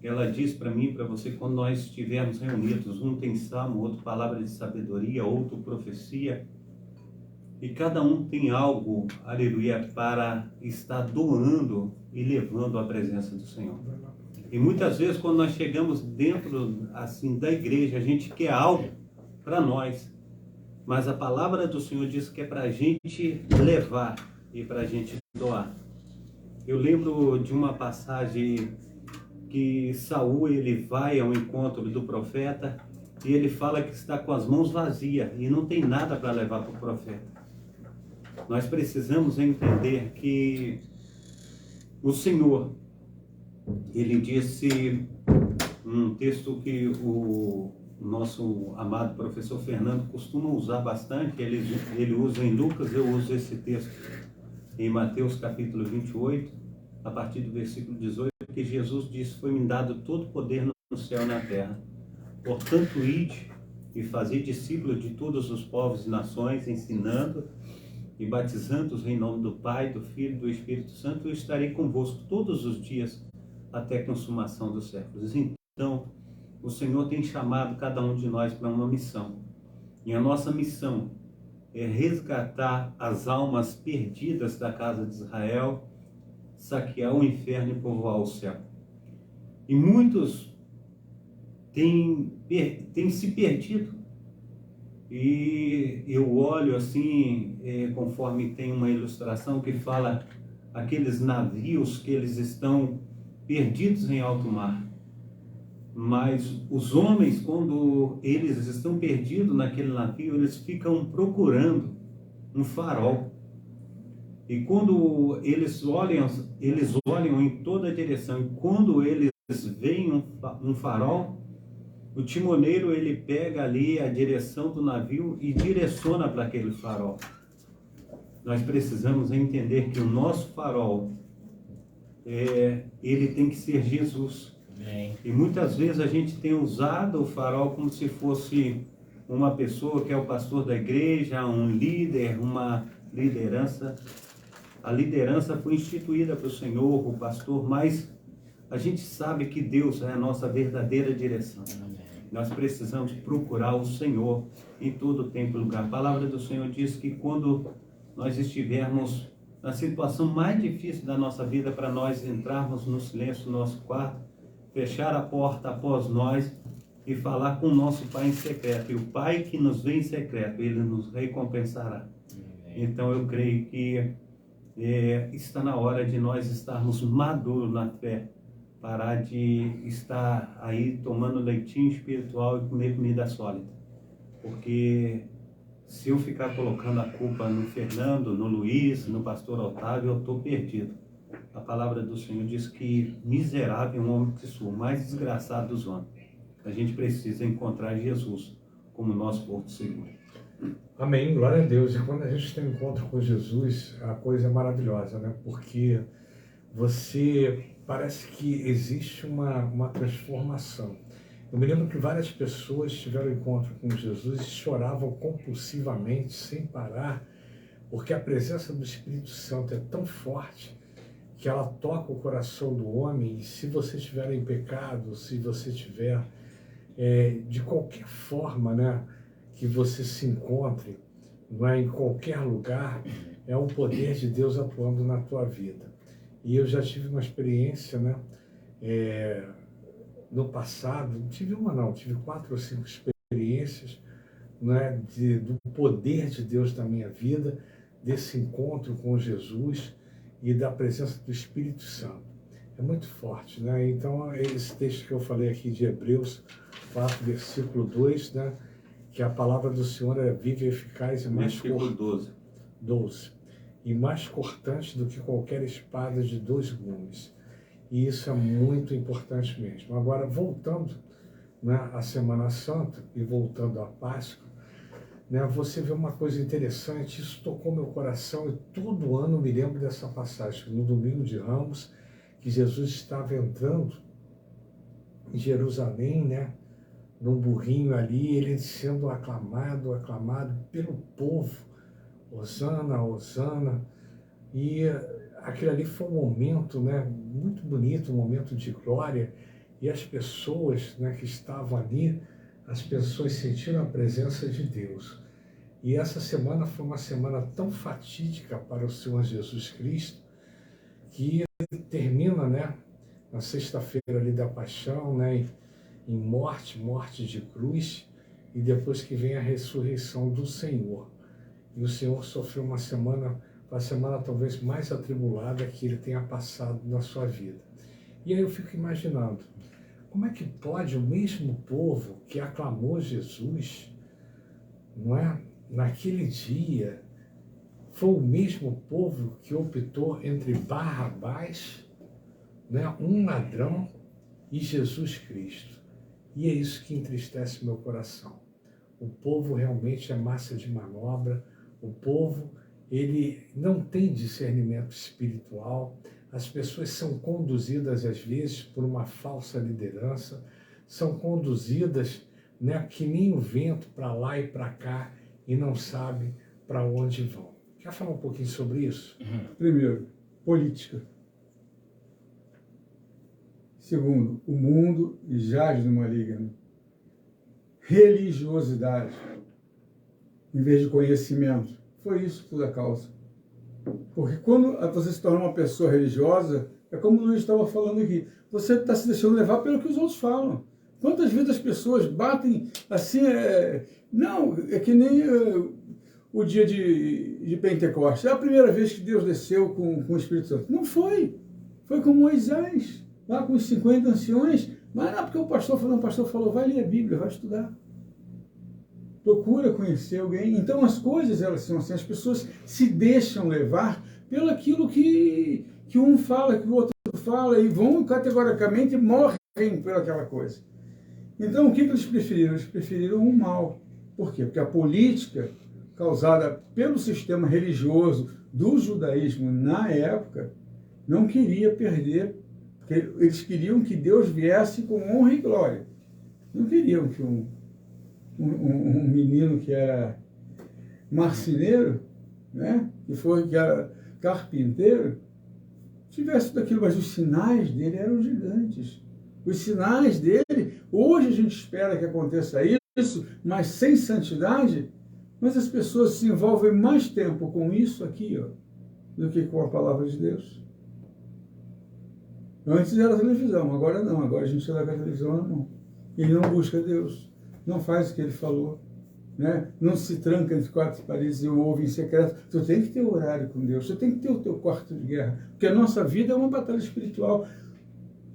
ela diz para mim, para você, quando nós estivermos reunidos, um tem salmo, outro palavra de sabedoria, outro profecia, e cada um tem algo, aleluia, para estar doando e levando à presença do Senhor. E muitas vezes, quando nós chegamos dentro assim da igreja, a gente quer algo para nós, mas a palavra do Senhor diz que é para a gente levar e para a gente doar. Eu lembro de uma passagem que Saul, ele vai ao encontro do profeta e ele fala que está com as mãos vazias e não tem nada para levar para o profeta. Nós precisamos entender que o Senhor, ele disse, um texto que o nosso amado professor Fernando costuma usar bastante, ele usa em Lucas, eu uso esse texto em Mateus capítulo 28, a partir do versículo 18, que Jesus disse: foi-me dado todo poder no céu e na terra. Portanto, ide e fazei discípulos de todos os povos e nações, ensinando e batizando-os em nome do Pai, do Filho e do Espírito Santo. Eu estarei convosco todos os dias até a consumação dos séculos. Então, o Senhor tem chamado cada um de nós para uma missão. E a nossa missão é resgatar as almas perdidas da casa de Israel, saquear o inferno e povoar o céu. E muitos têm se perdido. E eu olho assim, conforme tem uma ilustração que fala aqueles navios que eles estão perdidos em alto mar. Mas os homens, quando eles estão perdidos naquele navio, eles ficam procurando um farol. E quando eles olham em toda a direção. E quando eles veem um farol, o timoneiro, ele pega ali a direção do navio e direciona para aquele farol. Nós precisamos entender que o nosso farol, ele tem que ser Jesus. E muitas vezes a gente tem usado o farol como se fosse uma pessoa que é o pastor da igreja, um líder, uma liderança. A liderança foi instituída pelo Senhor, o pastor, mas a gente sabe que Deus é a nossa verdadeira direção. Nós precisamos procurar o Senhor em todo tempo e lugar. A palavra do Senhor diz que quando nós estivermos na situação mais difícil da nossa vida, para nós entrarmos no silêncio do nosso quarto, fechar a porta após nós e falar com o nosso Pai em secreto. E o Pai que nos vê em secreto, Ele nos recompensará. Então eu creio que está na hora de nós estarmos maduros na fé, parar de estar aí tomando leitinho espiritual e comer comida sólida. Porque se eu ficar colocando a culpa no Fernando, no Luiz, no pastor Otávio, eu estou perdido. A palavra do Senhor diz que miserável é um homem que sou, o mais desgraçado dos homens. A gente precisa encontrar Jesus como nosso porto seguro. Amém, glória a Deus. E quando a gente tem um encontro com Jesus, a coisa é maravilhosa, né? Porque parece que existe uma transformação. Eu me lembro que várias pessoas tiveram encontro com Jesus e choravam compulsivamente, sem parar, porque a presença do Espírito Santo é tão forte que ela toca o coração do homem. E se você estiver em pecado, se você estiver de qualquer forma, né, que você se encontre, não é, em qualquer lugar, é o poder de Deus atuando na tua vida. E eu já tive uma experiência, né, no passado, tive 4 ou 5 experiências, né, do poder de Deus na minha vida, desse encontro com Jesus e da presença do Espírito Santo. É muito forte, né? Então, esse texto que eu falei aqui de Hebreus 4, versículo 2, né, que a palavra do Senhor é viva, eficaz e mais Versículo 12. E mais cortante do que qualquer espada de 2 gumes. E isso é muito importante mesmo. Agora, voltando, né, à Semana Santa e voltando à Páscoa, né, você vê uma coisa interessante, isso tocou meu coração e todo ano me lembro dessa passagem, no domingo de Ramos, que Jesus estava entrando em Jerusalém, né, num burrinho ali, ele sendo aclamado pelo povo, Hosana, Hosana, e aquele ali foi um momento, né, muito bonito, um momento de glória, e as pessoas, né, que estavam ali, as pessoas sentiram a presença de Deus. E essa semana foi uma semana tão fatídica para o Senhor Jesus Cristo, que termina, né, na sexta-feira ali da paixão, né, em morte de cruz, e depois que vem a ressurreição do Senhor. E o Senhor sofreu uma semana, a semana talvez mais atribulada que ele tenha passado na sua vida. E aí eu fico imaginando, como é que pode o mesmo povo que aclamou Jesus, não é? Naquele dia, foi o mesmo povo que optou entre Barrabás, né, um ladrão, e Jesus Cristo. E é isso que entristece meu coração. O povo realmente é massa de manobra, o povo, ele não tem discernimento espiritual, as pessoas são conduzidas às vezes por uma falsa liderança, são conduzidas, né, que nem o vento para lá e para cá e não sabem para onde vão. Quer falar um pouquinho sobre isso? Primeiro, política. Segundo, o mundo jaz no maligno. Religiosidade, em vez de conhecimento. Foi isso tudo a causa. Porque quando você se torna uma pessoa religiosa, é como o Luiz estava falando aqui, você está se deixando levar pelo que os outros falam. Quantas vezes as pessoas batem assim, não, é que nem o dia de Pentecostes. É a primeira vez que Deus desceu com o Espírito Santo. Não foi. Foi com Moisés, lá com os 50 anciões. Mas não, porque o pastor falou, vai ler a Bíblia, vai estudar. Procura conhecer alguém. Então as coisas, elas são assim, as pessoas se deixam levar pelo aquilo que um fala, que o outro fala, e vão categoricamente e morrem por aquela coisa. Então o que eles preferiram? Eles preferiram o mal. Por quê? Porque a política causada pelo sistema religioso do judaísmo na época não queria perder Porque eles queriam que Deus viesse com honra e glória. Não queriam que um menino que era marceneiro, né, que era carpinteiro, tivesse tudo aquilo, mas os sinais dele eram gigantes. Os sinais dele, hoje a gente espera que aconteça isso, mas sem santidade, mas as pessoas se envolvem mais tempo com isso aqui, ó, do que com a palavra de Deus. Antes era a televisão, agora não, agora a gente leva a televisão na mão. Ele não busca Deus, não faz o que ele falou, né? Não se tranca entre quatro paredes e ouve em secreto. Tu tem que ter horário com Deus, tu tem que ter o teu quarto de guerra, porque a nossa vida é uma batalha espiritual.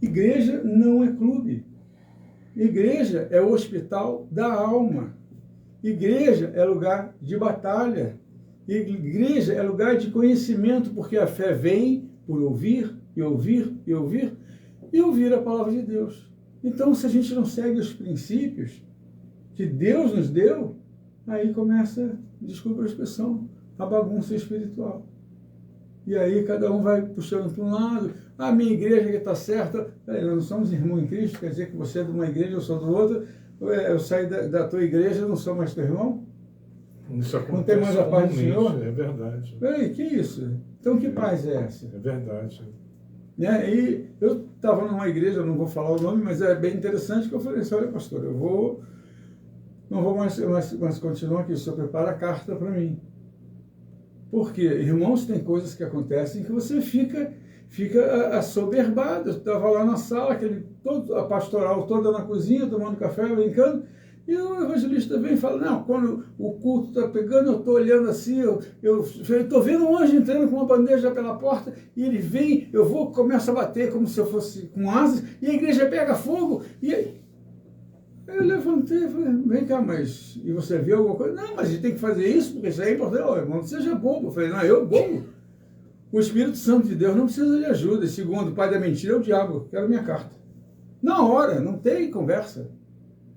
Igreja não é clube. Igreja é o hospital da alma. Igreja é lugar de batalha. Igreja é lugar de conhecimento, porque a fé vem por ouvir, e ouvir, e ouvir, e ouvir a palavra de Deus. Então, se a gente não segue os princípios que Deus nos deu, aí começa, desculpa a expressão, a bagunça espiritual. E aí cada um vai puxando para um lado, a minha igreja que está certa, nós não somos irmãos em Cristo, quer dizer que você é de uma igreja, eu sou do outro, eu saí da tua igreja, eu não sou mais teu irmão? Isso não tem mais a paz do Senhor? É verdade. Ei, que isso? Então que paz é essa? É verdade. Né? E eu estava numa igreja, eu não vou falar o nome, mas é bem interessante, que eu falei assim, olha pastor, não vou mais continuar aqui, o senhor prepara a carta para mim. Porque, irmãos, tem coisas que acontecem que você fica assoberbado. Eu estava lá na sala, a pastoral toda na cozinha, tomando café, brincando, e o evangelista vem e fala, não, quando o culto está pegando, eu estou olhando assim, eu estou vendo um anjo entrando com uma bandeja pela porta, e ele vem, começo a bater como se eu fosse com asas, e a igreja pega fogo, e aí eu levantei e falei, vem cá, mas e você viu alguma coisa? Não, mas a gente tem que fazer isso, porque isso aí é importante. Oh, irmão, não seja bobo. Eu falei, não, eu bobo. O Espírito Santo de Deus não precisa de ajuda. E segundo, o pai da mentira é o diabo. Quero minha carta. Na hora, não tem conversa.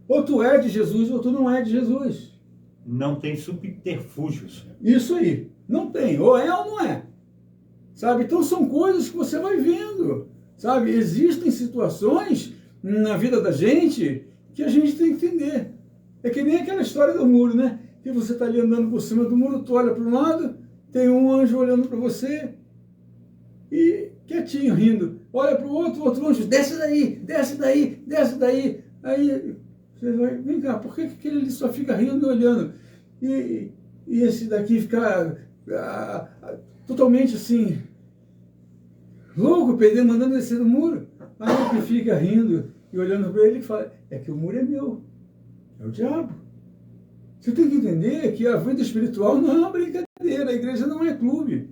Ou tu é de Jesus, ou tu não é de Jesus. Não tem subterfúgios. Isso aí. Não tem. Ou é ou não é. Sabe? Então são coisas que você vai vendo. Sabe? Existem situações na vida da gente que a gente tem que entender. É que nem aquela história do muro, né? Que você está ali andando por cima do muro, tu olha para um lado, tem um anjo olhando para você e quietinho, rindo. Olha para o outro anjo, desce daí, desce daí, desce daí. Aí você vai, vem cá, por que ele só fica rindo e olhando? E esse daqui fica totalmente assim, louco, perdendo, mandando descer do muro. Aí o que fica rindo e olhando para ele, fala, é que o muro é meu, é o diabo. Você tem que entender que a vida espiritual não é uma brincadeira, a igreja não é clube.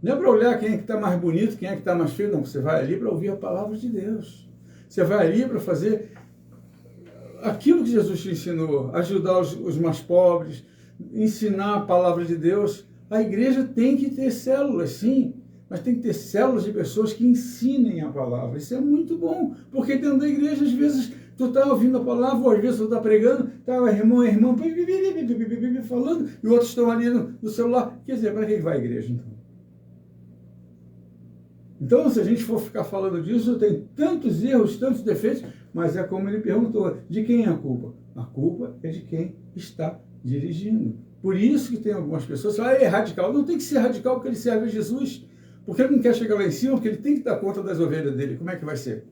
Não é para olhar quem é que está mais bonito, quem é que está mais feio, não. Você vai ali para ouvir a palavra de Deus. Você vai ali para fazer aquilo que Jesus te ensinou, ajudar os mais pobres, ensinar a palavra de Deus. A igreja tem que ter células, sim, mas tem que ter células de pessoas que ensinem a palavra. Isso é muito bom, porque dentro da igreja, às vezes, tu está ouvindo a palavra, ou às vezes tu está pregando, está o irmão falando, e outros estão ali no celular. Quer dizer, para que vai a igreja, então? Então, se a gente for ficar falando disso, tem tantos erros, tantos defeitos, mas é como ele perguntou, de quem é a culpa? A culpa é de quem está dirigindo. Por isso que tem algumas pessoas que falam, é radical. Não tem que ser radical porque ele serve a Jesus. Porque ele não quer chegar lá em cima, porque ele tem que dar conta das ovelhas dele. Como é que vai ser?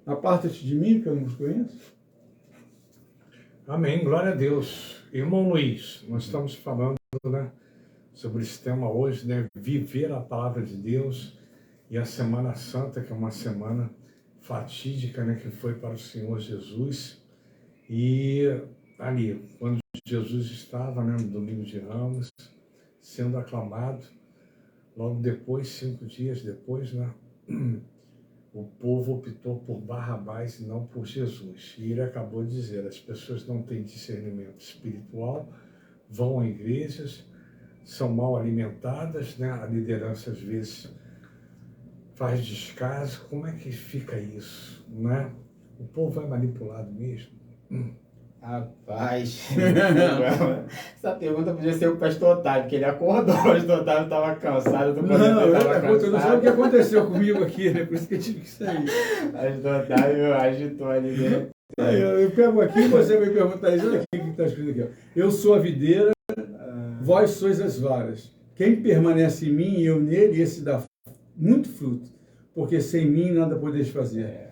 Aparta-te de mim, porque eu não os conheço. Amém, glória a Deus. Irmão Luiz, nós estamos falando, né, sobre esse tema hoje, né, viver a palavra de Deus e a Semana Santa, que é uma semana fatídica, né, que foi para o Senhor Jesus. E ali, quando Jesus estava, né, no Domingo de Ramos, sendo aclamado, logo depois, 5 dias depois, né, o povo optou por Barrabás e não por Jesus. E ele acabou de dizer, as pessoas não têm discernimento espiritual, vão a igrejas, são mal alimentadas, né? A liderança às vezes faz descaso. Como é que fica isso, né? O povo é manipulado mesmo? Rapaz, essa pergunta podia ser o pastor Otávio, porque ele acordou, o pastor Otávio estava cansado do Não, não sabe o que aconteceu comigo aqui, né? Por isso que eu tive que sair. O pastor Otávio agitou ali dentro. Aí, eu pego aqui e você vai perguntar isso aqui que está escrito aqui. Ó. Eu sou a videira, vós sois as varas. Quem permanece em mim e eu nele, esse dá muito fruto, porque sem mim nada podeis fazer.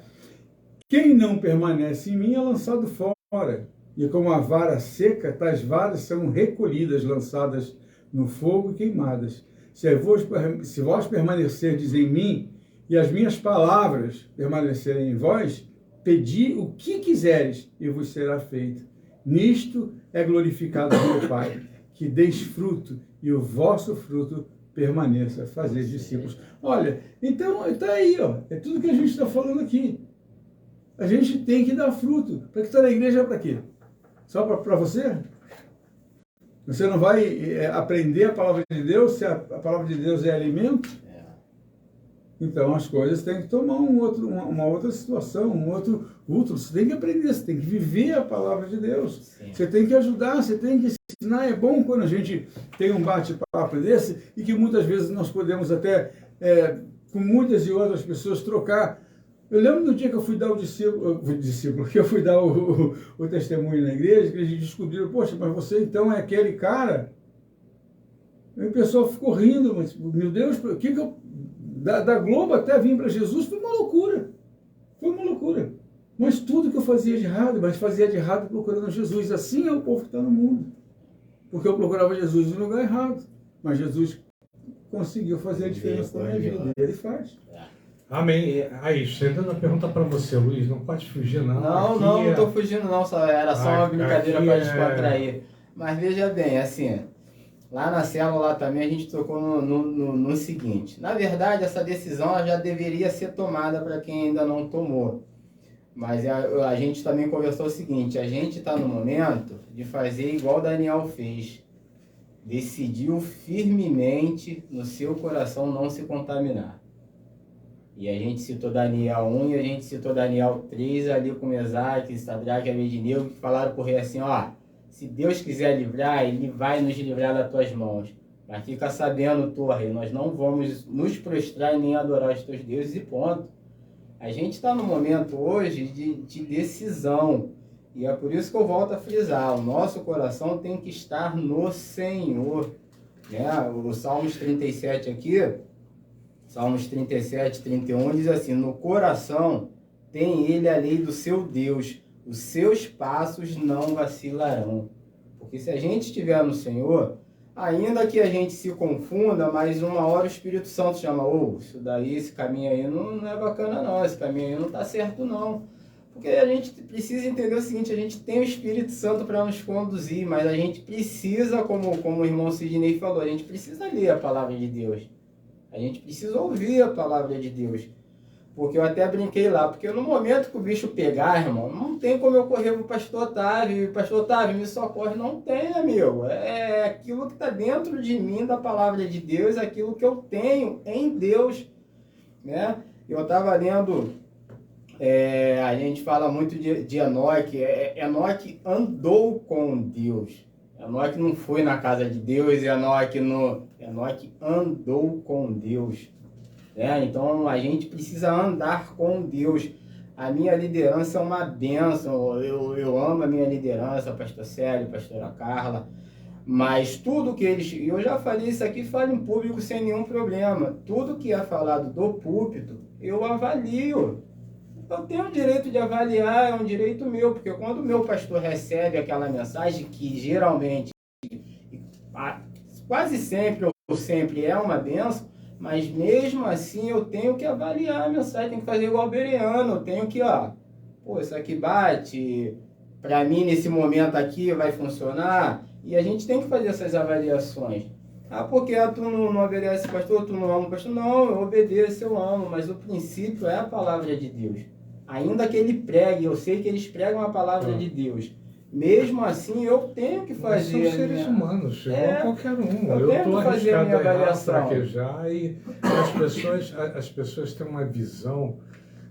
Quem não permanece em mim é lançado fora. E como a vara seca, tais varas são recolhidas, lançadas no fogo e queimadas. Se vós permanecerdes em mim e as minhas palavras permanecerem em vós, pedi o que quiseres e vos será feito. Nisto é glorificado o meu Pai, que deis fruto e o vosso fruto permaneça. Fazer discípulos. Olha, então está aí, ó, é tudo que a gente está falando aqui. A gente tem que dar fruto. Para que está na igreja para quê? Só para você? Você não vai aprender a palavra de Deus se a palavra de Deus é alimento? Então as coisas têm que tomar uma outra situação, um outro. Você tem que aprender, você tem que viver a palavra de Deus. Sim. Você tem que ajudar, você tem que ensinar. É bom quando a gente tem um bate-papo desse e que muitas vezes nós podemos até, com muitas e outras pessoas, trocar. Eu lembro do dia que eu fui dar que eu fui dar o testemunho na igreja, que eles descobriram, poxa, mas você então é aquele cara? E o pessoal ficou rindo, mas, meu Deus, o que eu... Da Globo até vir para Jesus foi uma loucura. Foi uma loucura. Mas tudo que eu fazia de errado, mas fazia de errado procurando Jesus. Assim é o povo que está no mundo. Porque eu procurava Jesus no lugar errado. Mas Jesus conseguiu fazer a diferença na minha vida. E ele faz. Amém. Aí, chegando a pergunta para você, Luiz, não pode fugir, não. Não estou fugindo, não. Era só uma brincadeira para descontrair. Mas veja bem, assim, lá na célula também a gente tocou no seguinte. Na verdade, essa decisão ela já deveria ser tomada para quem ainda não tomou. Mas a gente também conversou o seguinte, a gente está no momento de fazer igual Daniel fez. Decidiu firmemente no seu coração não se contaminar. E a gente citou Daniel 1 e a gente citou Daniel 3 ali com Mesaque, Sadraque e Abednego, que falaram por rei assim, ó, se Deus quiser livrar, ele vai nos livrar das tuas mãos. Mas fica sabendo, torre, nós não vamos nos prostrar nem adorar os teus deuses e ponto. A gente está no momento hoje de decisão. E é por isso que eu volto a frisar, o nosso coração tem que estar no Senhor. Né? O Salmos 37 aqui... Salmos 37, 31 diz assim, no coração tem ele a lei do seu Deus, os seus passos não vacilarão. Porque se a gente estiver no Senhor, ainda que a gente se confunda, mas uma hora o Espírito Santo chama, isso daí, esse caminho aí não é bacana não, esse caminho aí não está certo não. Porque a gente precisa entender o seguinte, a gente tem o Espírito Santo para nos conduzir, mas a gente precisa, como o irmão Sidney falou, a gente precisa ler a palavra de Deus. A gente precisa ouvir a palavra de Deus. Porque eu até brinquei lá, porque no momento que o bicho pegar, irmão, não tem como eu correr pro pastor Otávio, pastor Otávio, me socorre. Não tem, amigo. É aquilo que está dentro de mim, da palavra de Deus, aquilo que eu tenho em Deus. Né? Eu estava lendo, a gente fala muito de Enoque. Enoque andou com Deus. Enoque não foi na casa de Deus, Enoque andou com Deus. Então a gente precisa andar com Deus. A minha liderança é uma bênção. Eu amo a minha liderança, pastor Célio, pastora Carla. Mas tudo que eles... Eu já falei isso aqui, falo em público sem nenhum problema. Tudo que é falado do púlpito, eu avalio. Eu tenho o direito de avaliar, é um direito meu, porque quando o meu pastor recebe aquela mensagem, que geralmente, quase sempre ou sempre é uma bênção, mas mesmo assim eu tenho que avaliar a mensagem, tenho que fazer igual o Bereano, eu tenho que, isso aqui bate, para mim nesse momento aqui vai funcionar, e a gente tem que fazer essas avaliações. Porque tu não obedece pastor, tu não ama o pastor. Não, eu obedeço, eu amo, mas o princípio é a palavra de Deus. Ainda que ele pregue, eu sei que eles pregam a palavra de Deus. Mesmo assim, eu tenho que fazer... São seres humanos, igual qualquer um. Eu estou arriscado a errar, fraquejar, e as pessoas têm uma visão,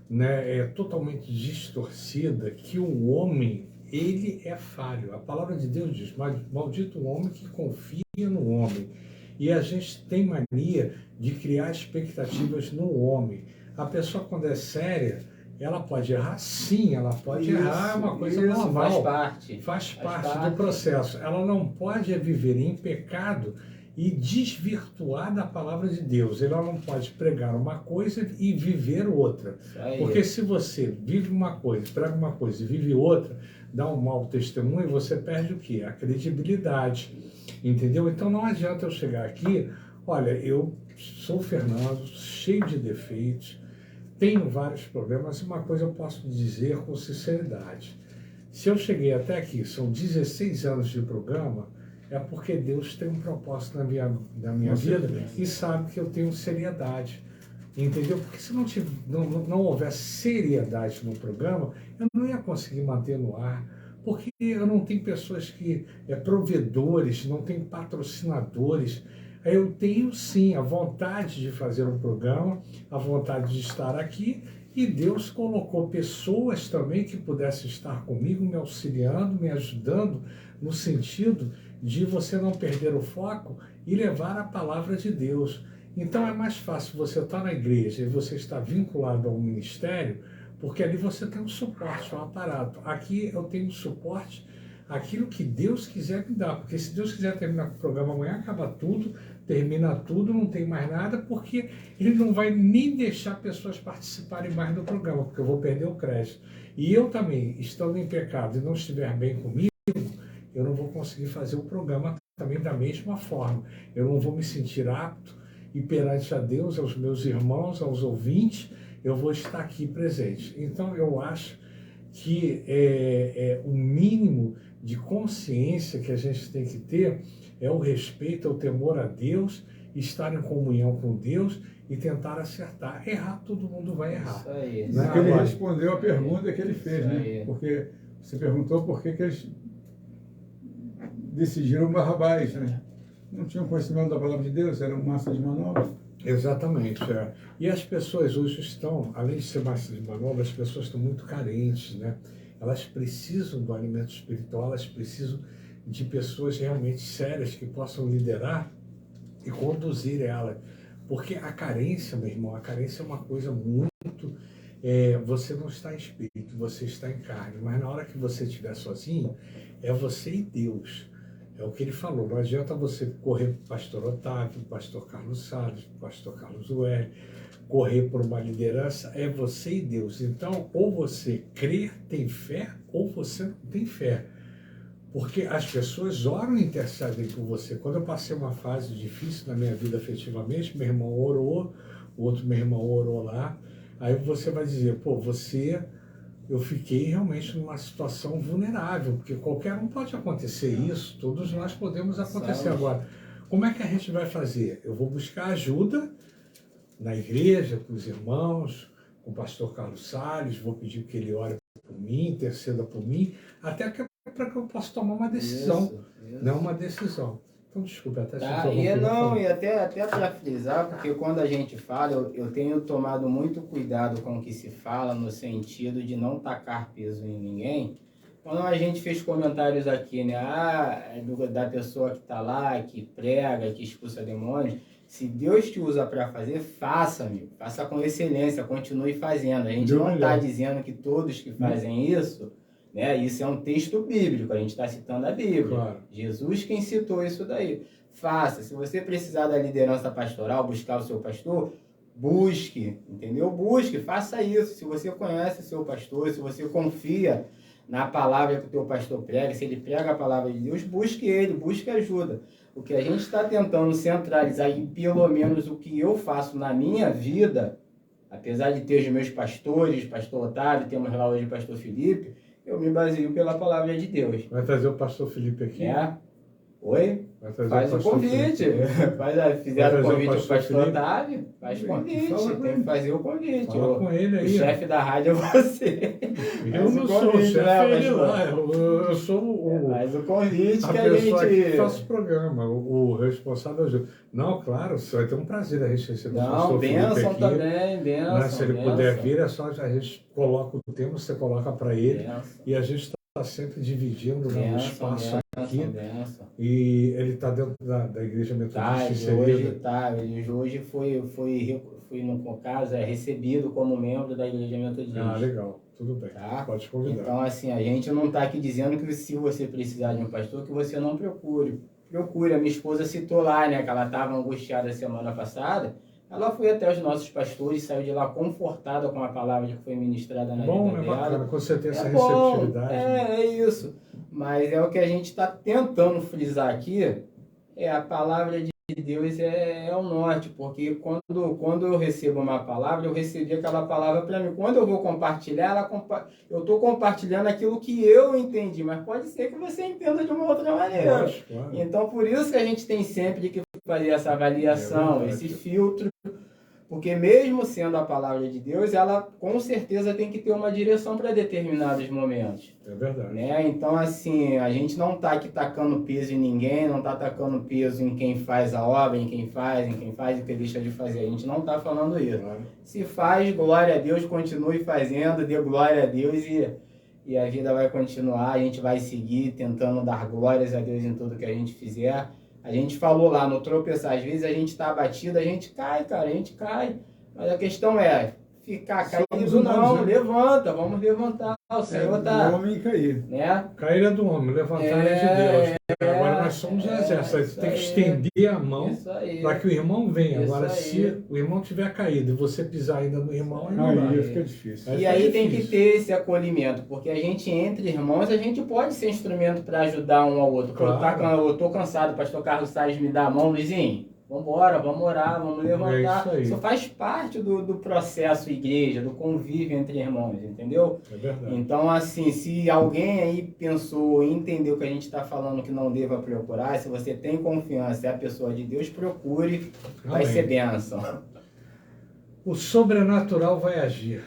né, totalmente distorcida, que o homem, ele é falho. A palavra de Deus diz, maldito o homem que confia no homem. E a gente tem mania de criar expectativas no homem. A pessoa, quando é séria, ela pode errar? Sim, ela pode errar, é uma coisa normal. Faz parte do processo. Ela não pode viver em pecado e desvirtuar da palavra de Deus. Ela não pode pregar uma coisa e viver outra. Porque se você vive uma coisa, prega uma coisa e vive outra, dá um mau testemunho, você perde o quê? A credibilidade. Entendeu? Então não adianta eu chegar aqui, olha, eu sou o Fernando, cheio de defeitos, tenho vários problemas, e uma coisa eu posso dizer com sinceridade. Se eu cheguei até aqui, são 16 anos de programa, é porque Deus tem um propósito na minha vida e sabe que eu tenho seriedade. Entendeu? Porque se não houvesse seriedade no programa, eu não ia conseguir manter no ar. Porque eu não tenho pessoas que provedores, não tenho patrocinadores. Eu tenho sim a vontade de fazer um programa, a vontade de estar aqui, e Deus colocou pessoas também que pudessem estar comigo, me auxiliando, me ajudando, no sentido de você não perder o foco e levar a palavra de Deus. Então é mais fácil você estar na igreja e você estar vinculado ao ministério, porque ali você tem um suporte, um aparato. Aqui eu tenho suporte, aquilo que Deus quiser me dar, porque se Deus quiser terminar o programa amanhã, acaba tudo, termina tudo, não tem mais nada, porque Ele não vai nem deixar pessoas participarem mais do programa, porque eu vou perder o crédito. E eu também, estando em pecado e não estiver bem comigo, eu não vou conseguir fazer o programa também da mesma forma. Eu não vou me sentir apto e perante a Deus, aos meus irmãos, aos ouvintes, eu vou estar aqui presente. Então, eu acho que o mínimo de consciência que a gente tem que ter é o respeito, é o temor a Deus, estar em comunhão com Deus e tentar acertar. Errar, todo mundo vai errar. Isso aí. Né? Ele respondeu a pergunta que ele fez, né? Porque você perguntou por que eles decidiram Barrabás, né? Não tinham conhecimento da palavra de Deus, era uma massa de manobra. Exatamente. E as pessoas hoje estão, além de ser massa de manobra, as pessoas estão muito carentes, né? Elas precisam do alimento espiritual, elas precisam de pessoas realmente sérias que possam liderar e conduzir ela. Porque a carência, meu irmão, a carência é uma coisa muito... você não está em espírito, você está em carne. Mas na hora que você estiver sozinho, é você e Deus. É o que ele falou, não adianta você correr para o pastor Otávio, para o pastor Carlos Salles, para o pastor Carlos Ué, correr por uma liderança, é você e Deus. Então, ou você crê, tem fé, ou você não tem fé. Porque as pessoas oram e intercedem por você. Quando eu passei uma fase difícil na minha vida afetivamente, meu irmão orou, o outro meu irmão orou lá, aí você vai dizer, pô, eu fiquei realmente numa situação vulnerável, porque qualquer um pode acontecer isso, todos nós podemos acontecer. Agora, como é que a gente vai fazer? Eu vou buscar ajuda na igreja, com os irmãos, com o pastor Carlos Salles, vou pedir que ele ore por mim, interceda por mim, até para que eu possa tomar uma decisão, não uma decisão. Então, desculpa, até e até para frisar, porque quando a gente fala, eu tenho tomado muito cuidado com o que se fala, no sentido de não tacar peso em ninguém. Quando a gente fez comentários aqui, né, da pessoa que está lá, que prega, que expulsa demônios, se Deus te usa para fazer, faça, amigo, faça com excelência, continue fazendo. A gente não está dizendo que todos que fazem isso... né? Isso é um texto bíblico, a gente está citando a Bíblia. Claro. Jesus quem citou isso daí. Faça. Se você precisar da liderança pastoral, buscar o seu pastor, busque, entendeu? Busque, faça isso. Se você conhece o seu pastor, se você confia na palavra que o teu pastor prega, se ele prega a palavra de Deus, busque ele, busque ajuda. O que a gente está tentando centralizar, e pelo menos o que eu faço na minha vida, apesar de ter os meus pastores, pastor Otávio, temos lá hoje o pastor Felipe, eu me baseio pela palavra de Deus. Vai trazer o pastor Felipe aqui? Oi? Faz o convite. Fizeram o convite ao pastor Otávio, faz convite. Tem que fazer o convite. Fala com ele aí. O chefe da rádio é você. Eu não sou o chefe, ele lá. Eu sou faz o convite que a pessoa gente... que faz o programa, o responsável. Não, claro, você vai ter um prazer a gente receber o pastor Felipe aqui. Bênção também, bênção. Se ele puder vir, é só a gente coloca o tema, você coloca para ele. E a gente está sempre dividindo, né, o espaço aqui. Benção. E ele está dentro da Igreja Tá, Metodista ele hoje inserida. tá, ele hoje foi no caso, recebido como membro da Igreja Metodista. Ah, legal. Tudo bem. Tá? Pode convidar. Então, assim, a gente não está aqui dizendo que se você precisar de um pastor, que você não procure. Procure. A minha esposa citou lá, né, que ela estava angustiada semana passada. Ela foi até os nossos pastores, saiu de lá confortada com a palavra que foi ministrada na Bom, vida né? dela. Bacana. Quando você tem essa bom, receptividade. né? é isso. Mas é o que a gente está tentando frisar aqui, a palavra de Deus é o norte, porque quando eu recebo uma palavra, eu recebi aquela palavra para mim. Quando eu vou compartilhar, eu estou compartilhando aquilo que eu entendi, mas pode ser que você entenda de uma outra maneira. Lógico, claro. Então, por isso que a gente tem sempre que fazer essa avaliação, verdade. esse filtro, porque mesmo sendo a palavra de Deus, ela com certeza tem que ter uma direção para determinados momentos. É verdade. Né? Então, assim, a gente não está aqui tacando peso em ninguém, não está tacando peso em quem faz a obra, em quem faz e que deixa de fazer. A gente não está falando isso. Claro. Se faz, glória a Deus, continue fazendo, dê glória a Deus e a vida vai continuar, a gente vai seguir tentando dar glórias a Deus em tudo que a gente fizer. A gente falou lá no tropeçar, às vezes a gente está abatido, a gente cai, cara, a gente cai. Mas a questão é, ficar caído não, levanta, vamos levantar. O Senhor está... O homem cair. Né? Cair é do homem, levantar é de Deus. Agora nós somos exército, tem que estender a mão para que o irmão venha. Agora, se o irmão tiver caído e você pisar ainda no irmão, aí não Aí dá. fica difícil. E aí tem que ter esse acolhimento, porque a gente, entre irmãos, a gente pode ser instrumento para ajudar um ao outro. Claro. Eu tô cansado, o pastor Carlos Salles me dá a mão, Luizinho, vambora, vamos orar, vamos levantar. Isso faz parte do processo igreja, do convívio entre irmãos, entendeu? É verdade. Então, assim, se alguém aí pensou e entendeu que a gente está falando que não deva procurar, se você tem confiança, é a pessoa de Deus, procure, vai ser bênção. O sobrenatural vai agir.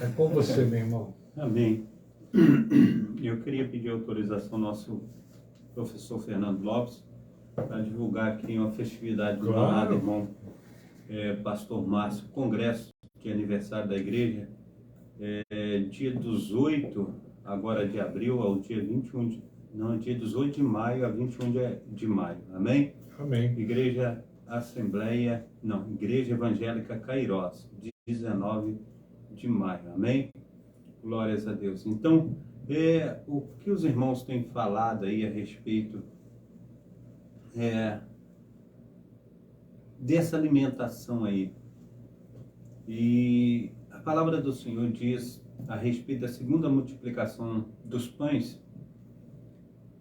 É com você, meu irmão. Amém. Eu queria pedir autorização ao nosso professor Fernando Lopes para divulgar aqui uma festividade do amado irmão pastor Márcio, congresso, que é aniversário da igreja, dia 18, agora de abril, ao dia 21, dia 18 de maio a 21 de maio, amém? Amém. Igreja Evangélica Cairós, 19 de maio, amém? Glórias a Deus. Então, o que os irmãos têm falado aí a respeito dessa alimentação aí. E a palavra do Senhor diz a respeito da segunda multiplicação dos pães,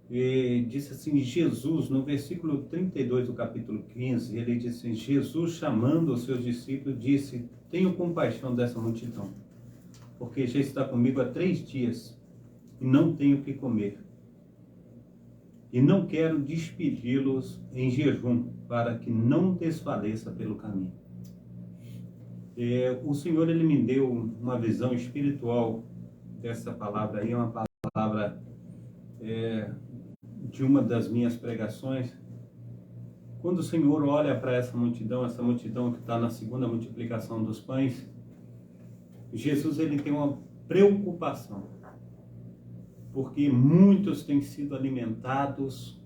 diz assim, Jesus, no versículo 32 do capítulo 15, ele disse assim, Jesus chamando os seus discípulos, disse, tenho compaixão dessa multidão, porque já está comigo há 3 dias e não tenho o que comer. E não quero despedi-los em jejum, para que não desfaleça pelo caminho. O Senhor, ele me deu uma visão espiritual dessa palavra aí, uma palavra de uma das minhas pregações. Quando o Senhor olha para essa multidão que está na segunda multiplicação dos pães, Jesus, ele tem uma preocupação, porque muitos têm sido alimentados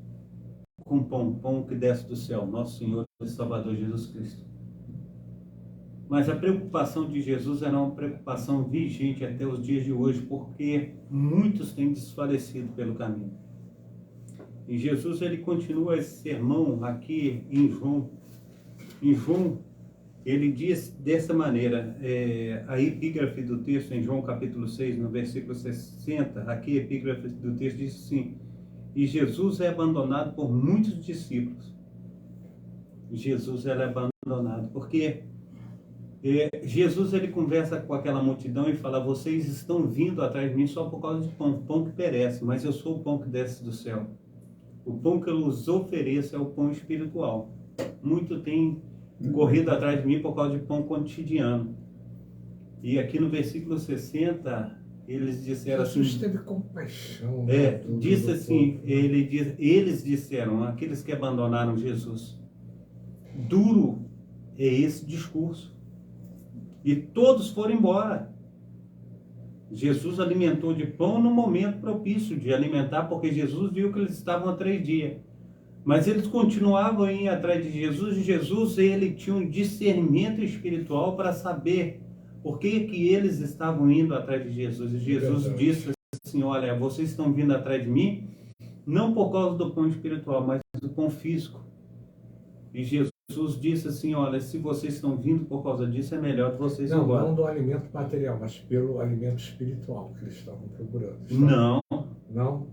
com pão que desce do céu, nosso Senhor e Salvador Jesus Cristo. Mas a preocupação de Jesus era uma preocupação vigente até os dias de hoje, porque muitos têm desfalecido pelo caminho. E Jesus, ele continua esse sermão aqui em João. Em João, ele diz dessa maneira, a epígrafe do texto em João capítulo 6, no versículo 60, aqui a epígrafe do texto diz assim, e Jesus é abandonado por muitos discípulos. Jesus é abandonado, porque Jesus, ele conversa com aquela multidão e fala, vocês estão vindo atrás de mim só por causa de pão que perece, mas eu sou o pão que desce do céu. O pão que eu lhes ofereço é o pão espiritual. Muito tem corrido atrás de mim por causa de pão cotidiano. E aqui no versículo 60, eles disseram assim... Jesus teve compaixão. Disse assim, eles disseram, aqueles que abandonaram Jesus, duro é esse discurso. E todos foram embora. Jesus alimentou de pão no momento propício de alimentar, porque Jesus viu que eles estavam há 3 dias. Mas eles continuavam a ir atrás de Jesus, e Jesus, ele tinha um discernimento espiritual para saber por que eles estavam indo atrás de Jesus. E Jesus disse assim, olha, vocês estão vindo atrás de mim, não por causa do pão espiritual, mas do pão físico. E Jesus disse assim, olha, se vocês estão vindo por causa disso, é melhor que vocês ir embora. Não do alimento material, mas pelo alimento espiritual que eles estavam procurando. Não.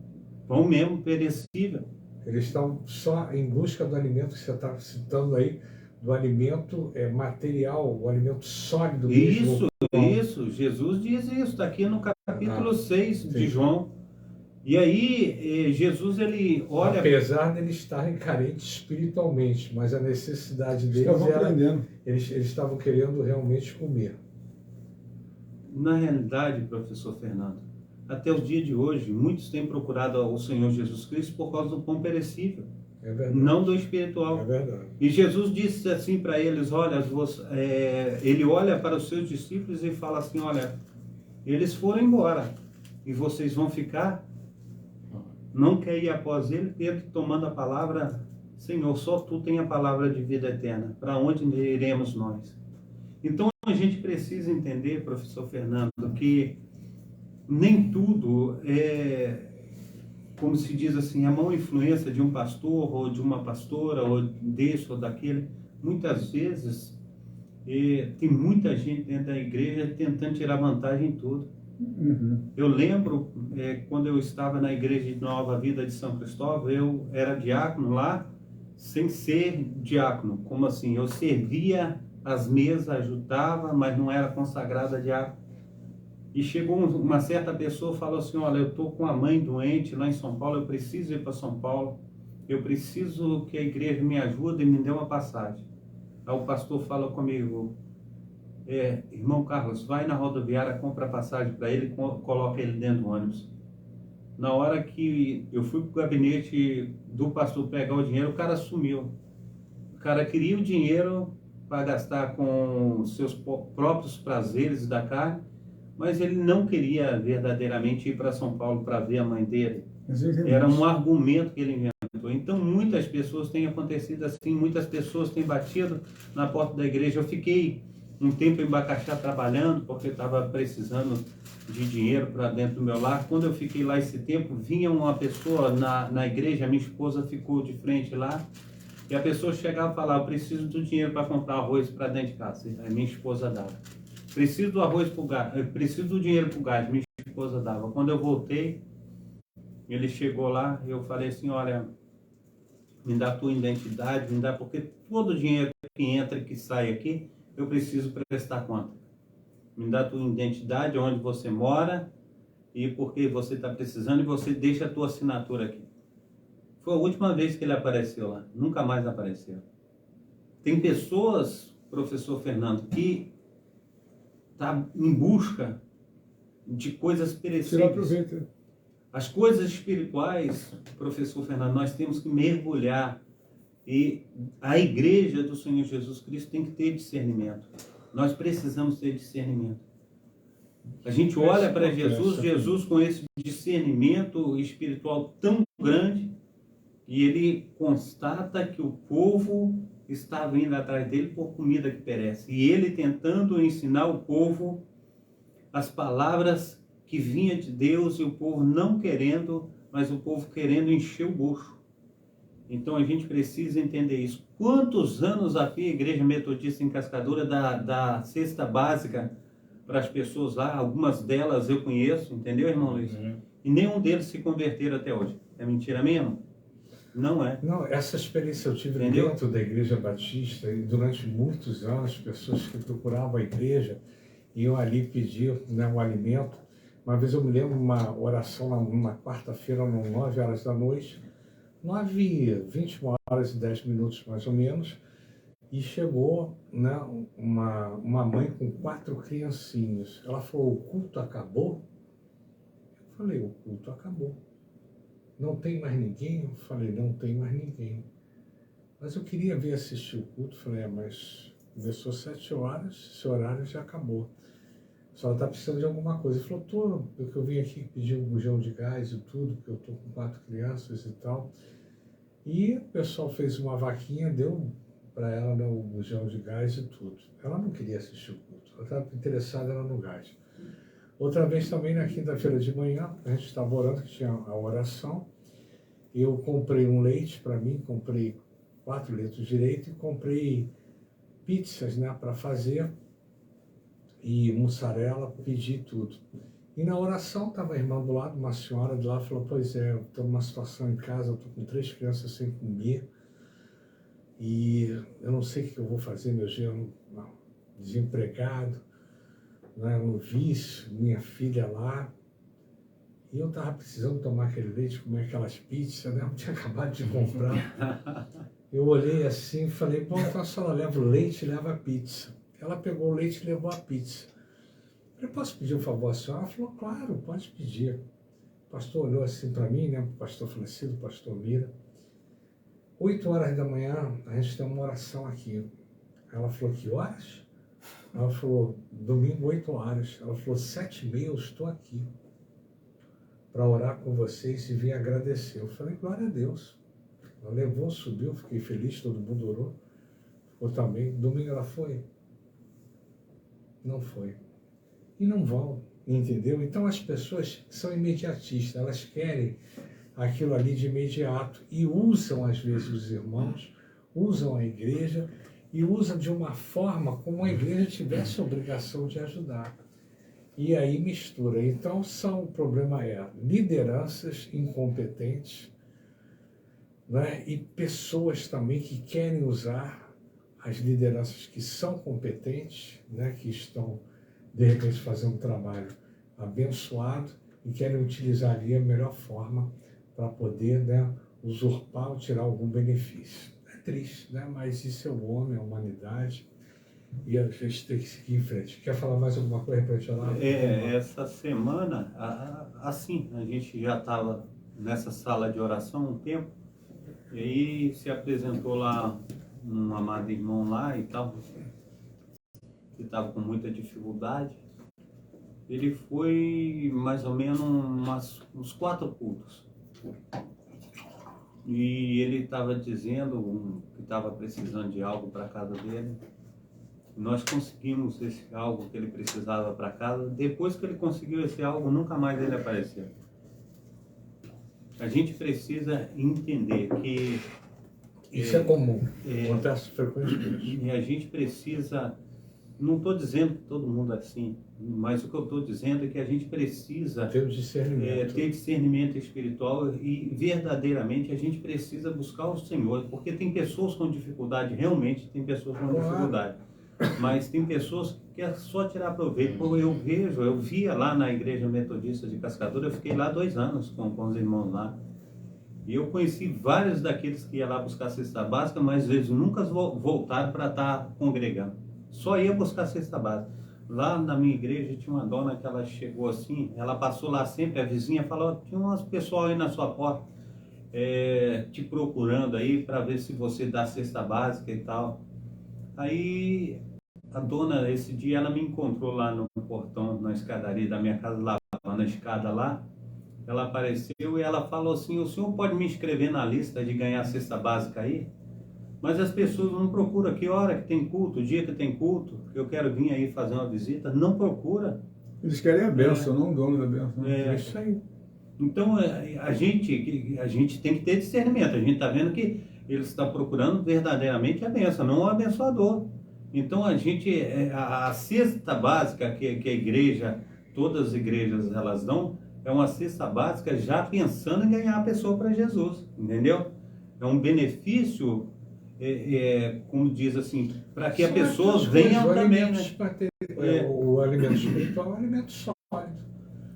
Pão mesmo perecível. Eles estão só em busca do alimento que você está citando aí, do alimento material, o alimento sólido mesmo. Isso. Jesus diz isso, está aqui no capítulo 6 de João. E aí, Jesus, ele olha... Apesar de eles estarem carentes espiritualmente, mas a necessidade deles era... Eles estavam querendo realmente comer. Na realidade, professor Fernando, até o dia de hoje, muitos têm procurado o Senhor Jesus Cristo por causa do pão perecível. É verdade. Não do espiritual. É verdade. E Jesus disse assim para eles, olha, ele olha para os seus discípulos e fala assim, olha, eles foram embora e vocês vão ficar? Não quer ir após ele? Pedro, tomando a palavra, Senhor, só tu tem a palavra de vida eterna. Para onde iremos nós? Então a gente precisa entender, professor Fernando, que nem tudo é, como se diz assim, a mão influência de um pastor ou de uma pastora ou desse ou daquele. Muitas vezes tem muita gente dentro da igreja tentando tirar vantagem em tudo. Eu lembro quando eu estava na igreja de Nova Vida de São Cristóvão, eu era diácono lá, sem ser diácono. Como assim? Eu servia as mesas, ajudava, mas não era consagrado a diácono. E chegou uma certa pessoa e falou assim, olha, eu estou com a mãe doente lá em São Paulo, eu preciso ir para São Paulo, eu preciso que a igreja me ajude e me dê uma passagem. Aí o pastor fala comigo, irmão Carlos, vai na rodoviária, compra a passagem para ele, coloca ele dentro do ônibus. Na hora que eu fui para o gabinete do pastor pegar o dinheiro, o cara sumiu. O cara queria o dinheiro para gastar com seus próprios prazeres da carne, mas ele não queria verdadeiramente ir para São Paulo para ver a mãe dele. Era um argumento que ele inventou. Então, muitas pessoas têm acontecido assim, muitas pessoas têm batido na porta da igreja. Eu fiquei um tempo em Bacaxá trabalhando, porque estava precisando de dinheiro para dentro do meu lar. Quando eu fiquei lá esse tempo, vinha uma pessoa na igreja, a minha esposa ficou de frente lá, e a pessoa chegava e falava, eu preciso do dinheiro para comprar arroz para dentro de casa. A minha esposa dava. Preciso do arroz para o gás, preciso do dinheiro para o gás, minha esposa dava. Quando eu voltei, ele chegou lá, eu falei assim, olha, me dá a tua identidade, me dá, porque todo o dinheiro que entra e que sai aqui, eu preciso prestar conta. Me dá a tua identidade, onde você mora e porque você está precisando, e você deixa a tua assinatura aqui. Foi a última vez que ele apareceu lá, nunca mais apareceu. Tem pessoas, professor Fernando, que está em busca de coisas perecíveis. As coisas espirituais, professor Fernando, nós temos que mergulhar. E a igreja do Senhor Jesus Cristo tem que ter discernimento. Nós precisamos ter discernimento. A gente olha para Jesus com esse discernimento espiritual tão grande, e ele constata que o povo está vindo atrás dele por comida que perece. E ele tentando ensinar o povo as palavras que vinha de Deus, e o povo não querendo, mas o povo querendo encher o bucho. Então a gente precisa entender isso. Quantos anos aqui a Igreja Metodista em Cascadura dá cesta básica para as pessoas lá? Algumas delas eu conheço, entendeu, irmão Luiz? E nenhum deles se converteram até hoje. É mentira mesmo? Não é. Não, essa experiência eu tive dentro da Igreja Batista, e durante muitos anos, pessoas que procuravam a igreja iam ali pedir, né, um alimento. Uma vez eu me lembro uma oração numa quarta-feira, às 9 horas da noite, 21 horas e 10 minutos mais ou menos, e chegou, né, uma mãe com 4 criancinhas. Ela falou, o culto acabou? Eu falei, o culto acabou. Não tem mais ninguém? Eu falei, não tem mais ninguém. Mas eu queria vir assistir o culto. Eu falei, mas começou 7 horas, esse horário já acabou. senhora está precisando de alguma coisa. Ele falou, tô, porque eu vim aqui pedir um bujão de gás e tudo, porque eu estou com 4 crianças e tal. E o pessoal fez uma vaquinha, deu para ela, né, o bujão de gás e tudo. Ela não queria assistir o culto, ela estava interessada no gás. Outra vez também, na quinta-feira de manhã, a gente estava orando, que tinha a oração. Eu comprei um leite para mim, comprei 4 litros de leite e comprei pizzas, né, para fazer. E mussarela, pedi tudo. E na oração estava a irmã do lado, uma senhora de lá, falou, pois é, eu estou numa situação em casa, eu estou com 3 crianças sem comer, e eu não sei o que eu vou fazer, meu genro desempregado, né, no vício, minha filha lá, e eu estava precisando tomar aquele leite, comer aquelas pizzas, né, eu tinha acabado de comprar. Eu olhei assim e falei, bom, então a senhora leva o leite e leva a pizza. Ela pegou o leite e levou a pizza. Eu falei, posso pedir um favor à senhora? Ela falou, claro, pode pedir. O pastor olhou assim para mim, né? O pastor falecido, o pastor Mira. 8 horas da manhã, a gente tem uma oração aqui. Ela falou, que horas? Ela falou, domingo, 8 horas. Ela falou, 7h30 eu estou aqui para orar com vocês e vim agradecer. Eu falei, glória a Deus. Ela levou, subiu, fiquei feliz, todo mundo orou. Ficou também. Domingo ela foi? Não foi. E não vão, entendeu? Então as pessoas são imediatistas, elas querem aquilo ali de imediato e usam às vezes os irmãos, usam a igreja e usam de uma forma como a igreja tivesse a obrigação de ajudar. E aí mistura. Então o problema é lideranças incompetentes, né? E pessoas também que querem usar as lideranças que são competentes, né, que estão, de repente, fazendo um trabalho abençoado e querem utilizar ali a melhor forma para poder, né, usurpar ou tirar algum benefício. É triste, né, mas isso é o homem, a humanidade, e a gente tem que seguir em frente. Quer falar mais alguma coisa para a gente lá? Essa semana, assim, a gente já estava nessa sala de oração um tempo, e aí se apresentou lá um amado irmão lá e tal, que estava com muita dificuldade. Ele foi mais ou menos uns 4 cultos. E ele estava dizendo que estava precisando de algo para a casa dele. Nós conseguimos esse algo que ele precisava para casa. Depois que ele conseguiu esse algo, nunca mais ele apareceu. A gente precisa entender que isso é comum, acontece frequentemente. E a gente precisa, não estou dizendo que todo mundo é assim, mas o que eu estou dizendo é que a gente precisa ter discernimento espiritual e verdadeiramente a gente precisa buscar o Senhor, porque tem pessoas com dificuldade, realmente tem pessoas com dificuldade, mas tem pessoas que querem só tirar proveito. Eu via lá na igreja metodista de Cascadura, eu fiquei lá 2 anos com os irmãos lá. E eu conheci vários daqueles que iam lá buscar cesta básica, mas eles nunca voltaram para estar congregando. Só ia buscar cesta básica. Lá na minha igreja tinha uma dona que ela chegou assim, ela passou lá sempre, a vizinha falou, tinha umas pessoal aí na sua porta te procurando aí para ver se você dá cesta básica e tal. Aí a dona, esse dia, ela me encontrou lá no portão, na escadaria da minha casa, lavando a escada lá. Ela apareceu e ela falou assim, o senhor pode me inscrever na lista de ganhar cesta básica aí? Mas as pessoas não procuram que hora que tem culto, o dia que tem culto, que eu quero vir aí fazer uma visita, não procura. Eles querem a bênção, não o dono da bênção. É isso aí. Então a gente tem que ter discernimento, a gente está vendo que ele está procurando verdadeiramente a bênção, não o abençoador. Então a cesta básica que a igreja, todas as igrejas elas dão, é uma cesta básica já pensando em ganhar a pessoa para Jesus, entendeu? É um benefício, como diz assim, para que a pessoa venha também, né? O alimento espiritual é um alimento sólido.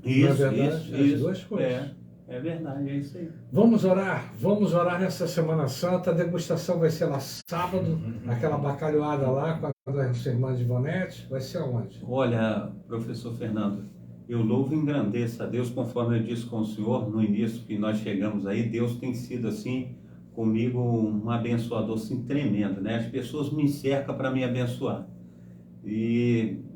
Isso, na verdade, isso. As duas coisas. É verdade, é isso aí. Vamos orar nessa Semana Santa. A degustação vai ser lá sábado, aquela bacalhoada lá com a sua irmã de Ivonete. Vai ser aonde? Olha, professor Fernando, eu louvo e engrandeço a Deus, conforme eu disse com o senhor no início que nós chegamos aí. Deus tem sido assim comigo um abençoador assim, tremendo, né? As pessoas me cercam para me abençoar.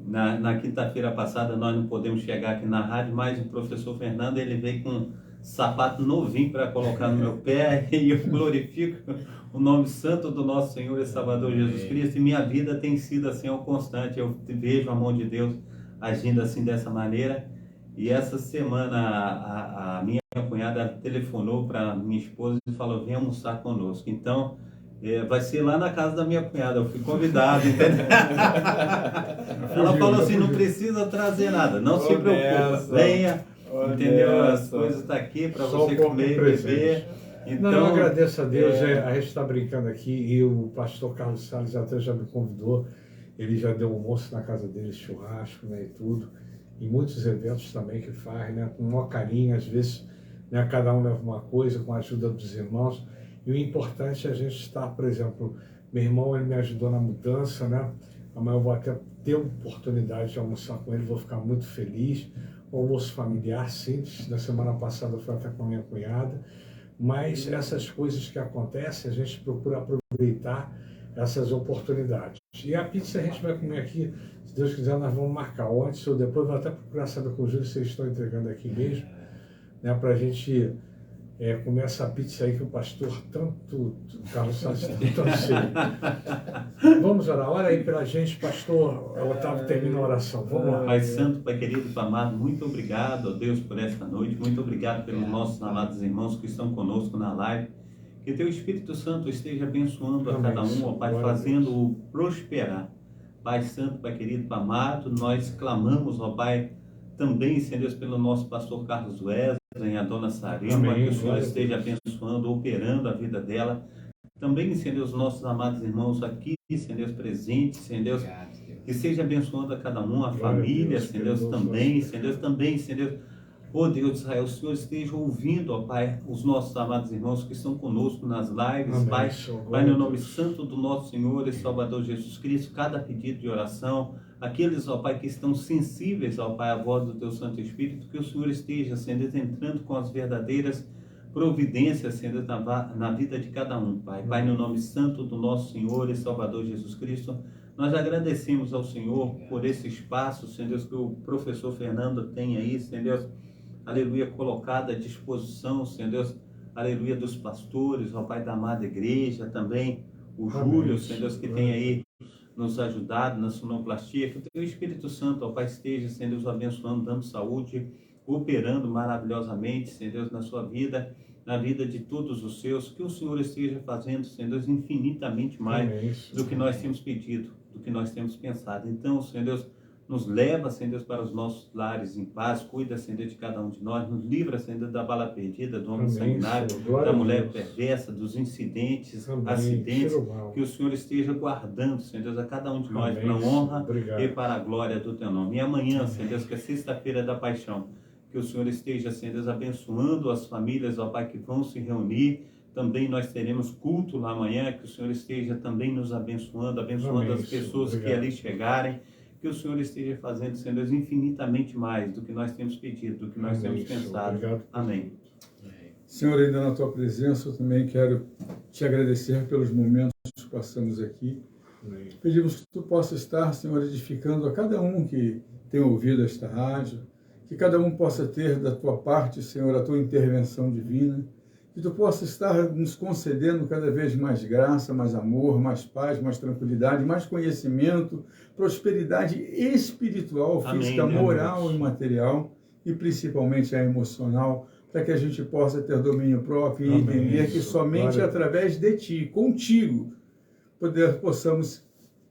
Na quinta-feira passada nós não podemos chegar aqui na rádio, mas o professor Fernando ele veio com um sapato novinho para colocar no meu pé e eu glorifico o nome santo do nosso Senhor e Salvador Jesus Cristo, e minha vida tem sido assim ao constante. Eu vejo a mão de Deus agindo assim dessa maneira. E essa semana a minha cunhada telefonou para minha esposa e falou: vem almoçar conosco. Então vai ser lá na casa da minha cunhada, eu fui convidado, entendeu? Ela falou assim: não precisa trazer nada, não se preocupe, venha, entendeu? As coisas estão aqui para você comer e beber. Então, não, eu agradeço a Deus, a gente está brincando aqui e o pastor Carlos Salles até já me convidou, ele já deu almoço na casa dele, churrasco, né, e tudo, e muitos eventos também que faz, né, com maior carinho, às vezes, né, cada um leva uma coisa com a ajuda dos irmãos, e o importante é a gente estar, por exemplo, meu irmão, ele me ajudou na mudança, né, amanhã eu vou até ter a oportunidade de almoçar com ele, vou ficar muito feliz, almoço familiar, simples, na semana passada eu fui até com a minha cunhada, mas essas coisas que acontecem, a gente procura aproveitar essas oportunidades. E a pizza a gente vai comer aqui, se Deus quiser, nós vamos marcar antes ou depois, vou até procurar saber com o Júlio se eles estão entregando aqui mesmo, né, para a gente comer essa pizza aí que o pastor tanto, o Carlos Salles tanto anseia. Vamos orar, ora aí pela gente, pastor Otávio, termina a oração, vamos lá. Pai Santo, Pai querido, Pai amado, muito obrigado, ó Deus, por esta noite, muito obrigado pelos nossos amados irmãos que estão conosco na live, que Teu Espírito Santo esteja abençoando a cada um, ó Pai, fazendo-o prosperar. Pai Santo, Pai querido, Pai amado, nós clamamos, ó Pai, também, Senhor Deus, pelo nosso pastor Carlos Wesley, a dona Sarema, que o Senhor esteja abençoando, operando a vida dela. Também, Senhor Deus, nossos amados irmãos aqui, Senhor Deus, presentes, Senhor Deus, que seja abençoando a cada um, a família, Senhor Deus, também, Senhor Deus, também, Senhor Deus. Oh Deus de Israel, o Senhor esteja ouvindo, ó Pai, os nossos amados irmãos que estão conosco nas lives, Pai, Pai, no nome santo do nosso Senhor e Salvador Jesus Cristo, cada pedido de oração, aqueles, ó Pai, que estão sensíveis, ó Pai, à voz do Teu Santo Espírito, que o Senhor esteja, Senhor, entrando com as verdadeiras providências, Senhor, na vida de cada um, Pai. Pai, no nome santo do nosso Senhor e Salvador Jesus Cristo, nós agradecemos ao Senhor por esse espaço, Senhor Deus, que o professor Fernando tem aí, Senhor Deus, aleluia, colocado à disposição, Senhor Deus, aleluia, dos pastores, ó Pai, da amada igreja, também o Júlio, Senhor Deus, que tem aí nos ajudado na sonoplastia, que o Teu Espírito Santo, ó Pai, esteja, Senhor Deus, abençoando, dando saúde, operando maravilhosamente, Senhor Deus, na sua vida, na vida de todos os seus, que o Senhor esteja fazendo, Senhor Deus, infinitamente mais do que nós temos pedido, do que nós temos pensado. Então, Senhor Deus, nos leva, Senhor Deus, para os nossos lares em paz, cuida, Senhor Deus, de cada um de nós, nos livra, Senhor Deus, da bala perdida, do homem sanguinário, da mulher perversa, dos incidentes, acidentes, que o Senhor esteja guardando, Senhor Deus, a cada um de nós, para a honra e para a glória do Teu nome. E amanhã, Senhor Deus, que é sexta-feira da paixão, que o Senhor esteja, Senhor Deus, abençoando as famílias, ó Pai, que vão se reunir. Também nós teremos culto lá amanhã, que o Senhor esteja também nos abençoando, as pessoas que ali chegarem, que o Senhor esteja fazendo, Senhor Deus, infinitamente mais do que nós temos pedido, do que nós temos pensado. Amém. Senhor, ainda na Tua presença, eu também quero Te agradecer pelos momentos que passamos aqui. Amém. Pedimos que Tu possa estar, Senhor, edificando a cada um que tem ouvido esta rádio, que cada um possa ter da Tua parte, Senhor, a Tua intervenção divina, que Tu possa estar nos concedendo cada vez mais graça, mais amor, mais paz, mais tranquilidade, mais conhecimento, prosperidade espiritual, física, amém, moral e material, e principalmente a emocional, para que a gente possa ter domínio próprio e entender que somente através de Ti, contigo, possamos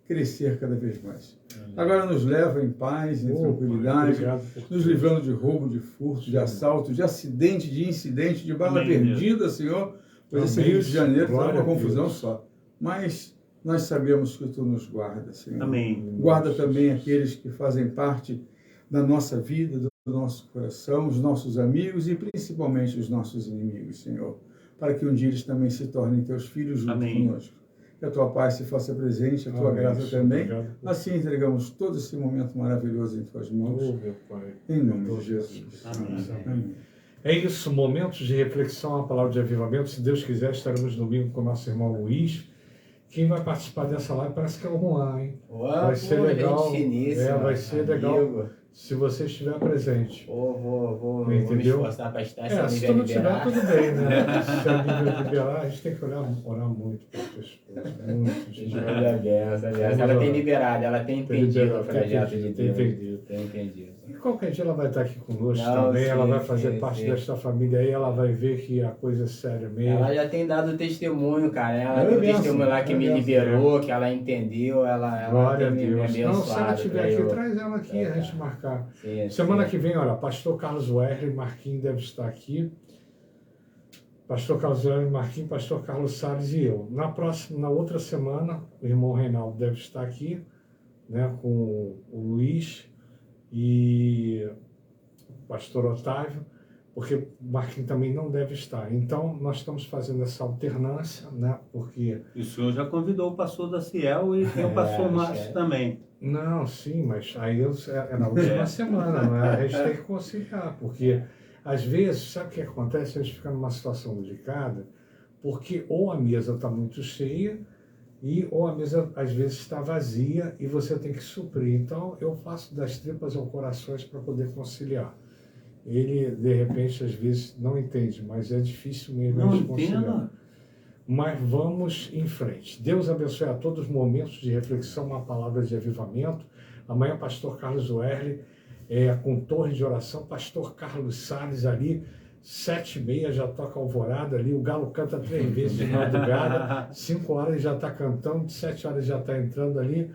crescer cada vez mais. Agora nos leva em paz, em tranquilidade, nos livrando de roubo, de furto, de assalto, de acidente, de incidente, de bala perdida, Senhor, pois esse Rio de Janeiro está uma confusão só. Mas nós sabemos que Tu nos guarda, Senhor. Amém. Guarda também aqueles que fazem parte da nossa vida, do nosso coração, os nossos amigos e principalmente os nossos inimigos, Senhor, para que um dia eles também se tornem Teus filhos junto conosco. Que a Tua paz se faça presente, a Tua graça também. Obrigado. Assim entregamos todo esse momento maravilhoso em Tuas mãos. Meu Pai. Em nome de Jesus. Amém. Amém. É isso, momentos de reflexão, a palavra de avivamento. Se Deus quiser, estaremos domingo com o nosso irmão Luiz. Quem vai participar dessa live parece que é o Juan, hein? Ué, Vai ser legal. gente finíssima, Vai ser legal amigo. se você estiver presente. Vou me Entendeu? esforçar para estar, se a Se Nívia tu não tiver, liberar. tudo bem, né? Se a Nívia liberar, a gente tem que orar muito para as pessoas. Muito. gente. Olha a benção, a benção. Vamos Ela tem orar. liberado, ela tem entendido liberado, o projeto tem de entendido, Deus. tem Tem entendido. E qualquer dia ela vai estar aqui conosco Não, também, ela sim, vai fazer sim, parte sim. desta família aí, ela vai ver que a coisa é séria mesmo. Ela já tem dado testemunho, cara. Ela É deu benção, testemunho lá que é me benção. liberou, que ela entendeu, ela Glória a tem me Deus. Não, se ela abençoado. estiver pra aqui, eu- traz ela aqui, a gente marcar. Sim, Semana sim. que vem, olha, pastor Carlos Wesley, Marquinhos deve estar aqui. Pastor Carlos Wesley, Marquinhos, pastor Carlos Salles e eu. Na outra semana, o irmão Reinaldo deve estar aqui, né, com o Luiz e o pastor Otávio, porque o Marquinhos também não deve estar. Então, nós estamos fazendo essa alternância, né, porque... E o senhor já convidou o pastor da Ciel e tem o pastor Márcio também. Não, sim, mas aí é na última semana, né? A gente tem que conciliar, porque às vezes, sabe o que acontece? A gente fica numa situação delicada, porque ou a mesa está muito cheia, ou a mesa às vezes está vazia e você tem que suprir. Então, eu faço das tripas ao corações para poder conciliar. Ele, de repente, às vezes não entende, mas é difícil mesmo Não a gente conciliar. entendo. Mas vamos em frente. Deus abençoe a todos os momentos de reflexão, uma palavra de avivamento. Amanhã, pastor Carlos Wesley, com torre de oração, pastor Carlos Salles ali, 7h30 já toca alvorada ali, o galo canta 3 vezes de madrugada, 5 horas ele já está cantando, 7 horas já está entrando ali.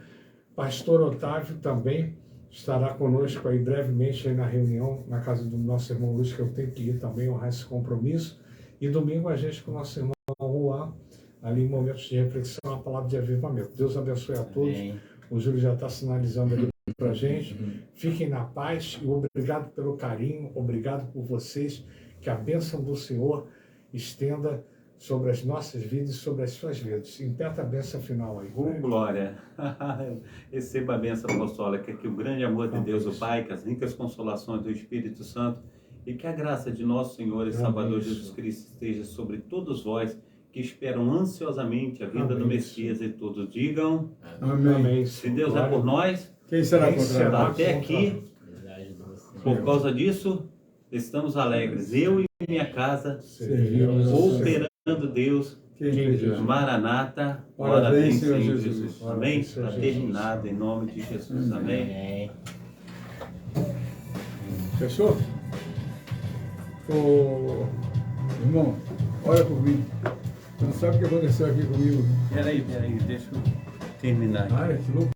Pastor Otávio também estará conosco aí brevemente aí na reunião, na casa do nosso irmão Luiz, que eu tenho que ir também honrar esse compromisso. E domingo a gente com o nosso irmão Juan, ali em momentos de reflexão, a palavra de avivamento. Deus abençoe a todos. Amém. O Júlio já está sinalizando ali para a gente. Fiquem na paz e obrigado pelo carinho, obrigado por vocês. Que a bênção do Senhor estenda sobre as nossas vidas e sobre as suas vidas. Impetra a bênção final aí. Glória. Receba a bênção apostólica, que o grande amor de Deus, o Pai, que as ricas consolações do Espírito Santo e que a graça de nosso Senhor e Salvador Jesus Cristo esteja sobre todos vós que esperam ansiosamente a vinda do Messias e todos digam Amém. se Deus é por nós, Quem será Quem contra será? nós? até aqui, por causa disso, estamos alegres. Eu e minha casa, Servimos ao Senhor. operando Deus, Quem crê? Maranata, Ora vem, Senhor Senhor Jesus. Jesus. Amém? Senhor Está Jesus. terminado em nome de Jesus. Amém. Amém. Fechou? Ô, irmão, olha por mim. Você não sabe o que aconteceu aqui comigo? Peraí, deixa eu terminar aqui. Ai, que louco.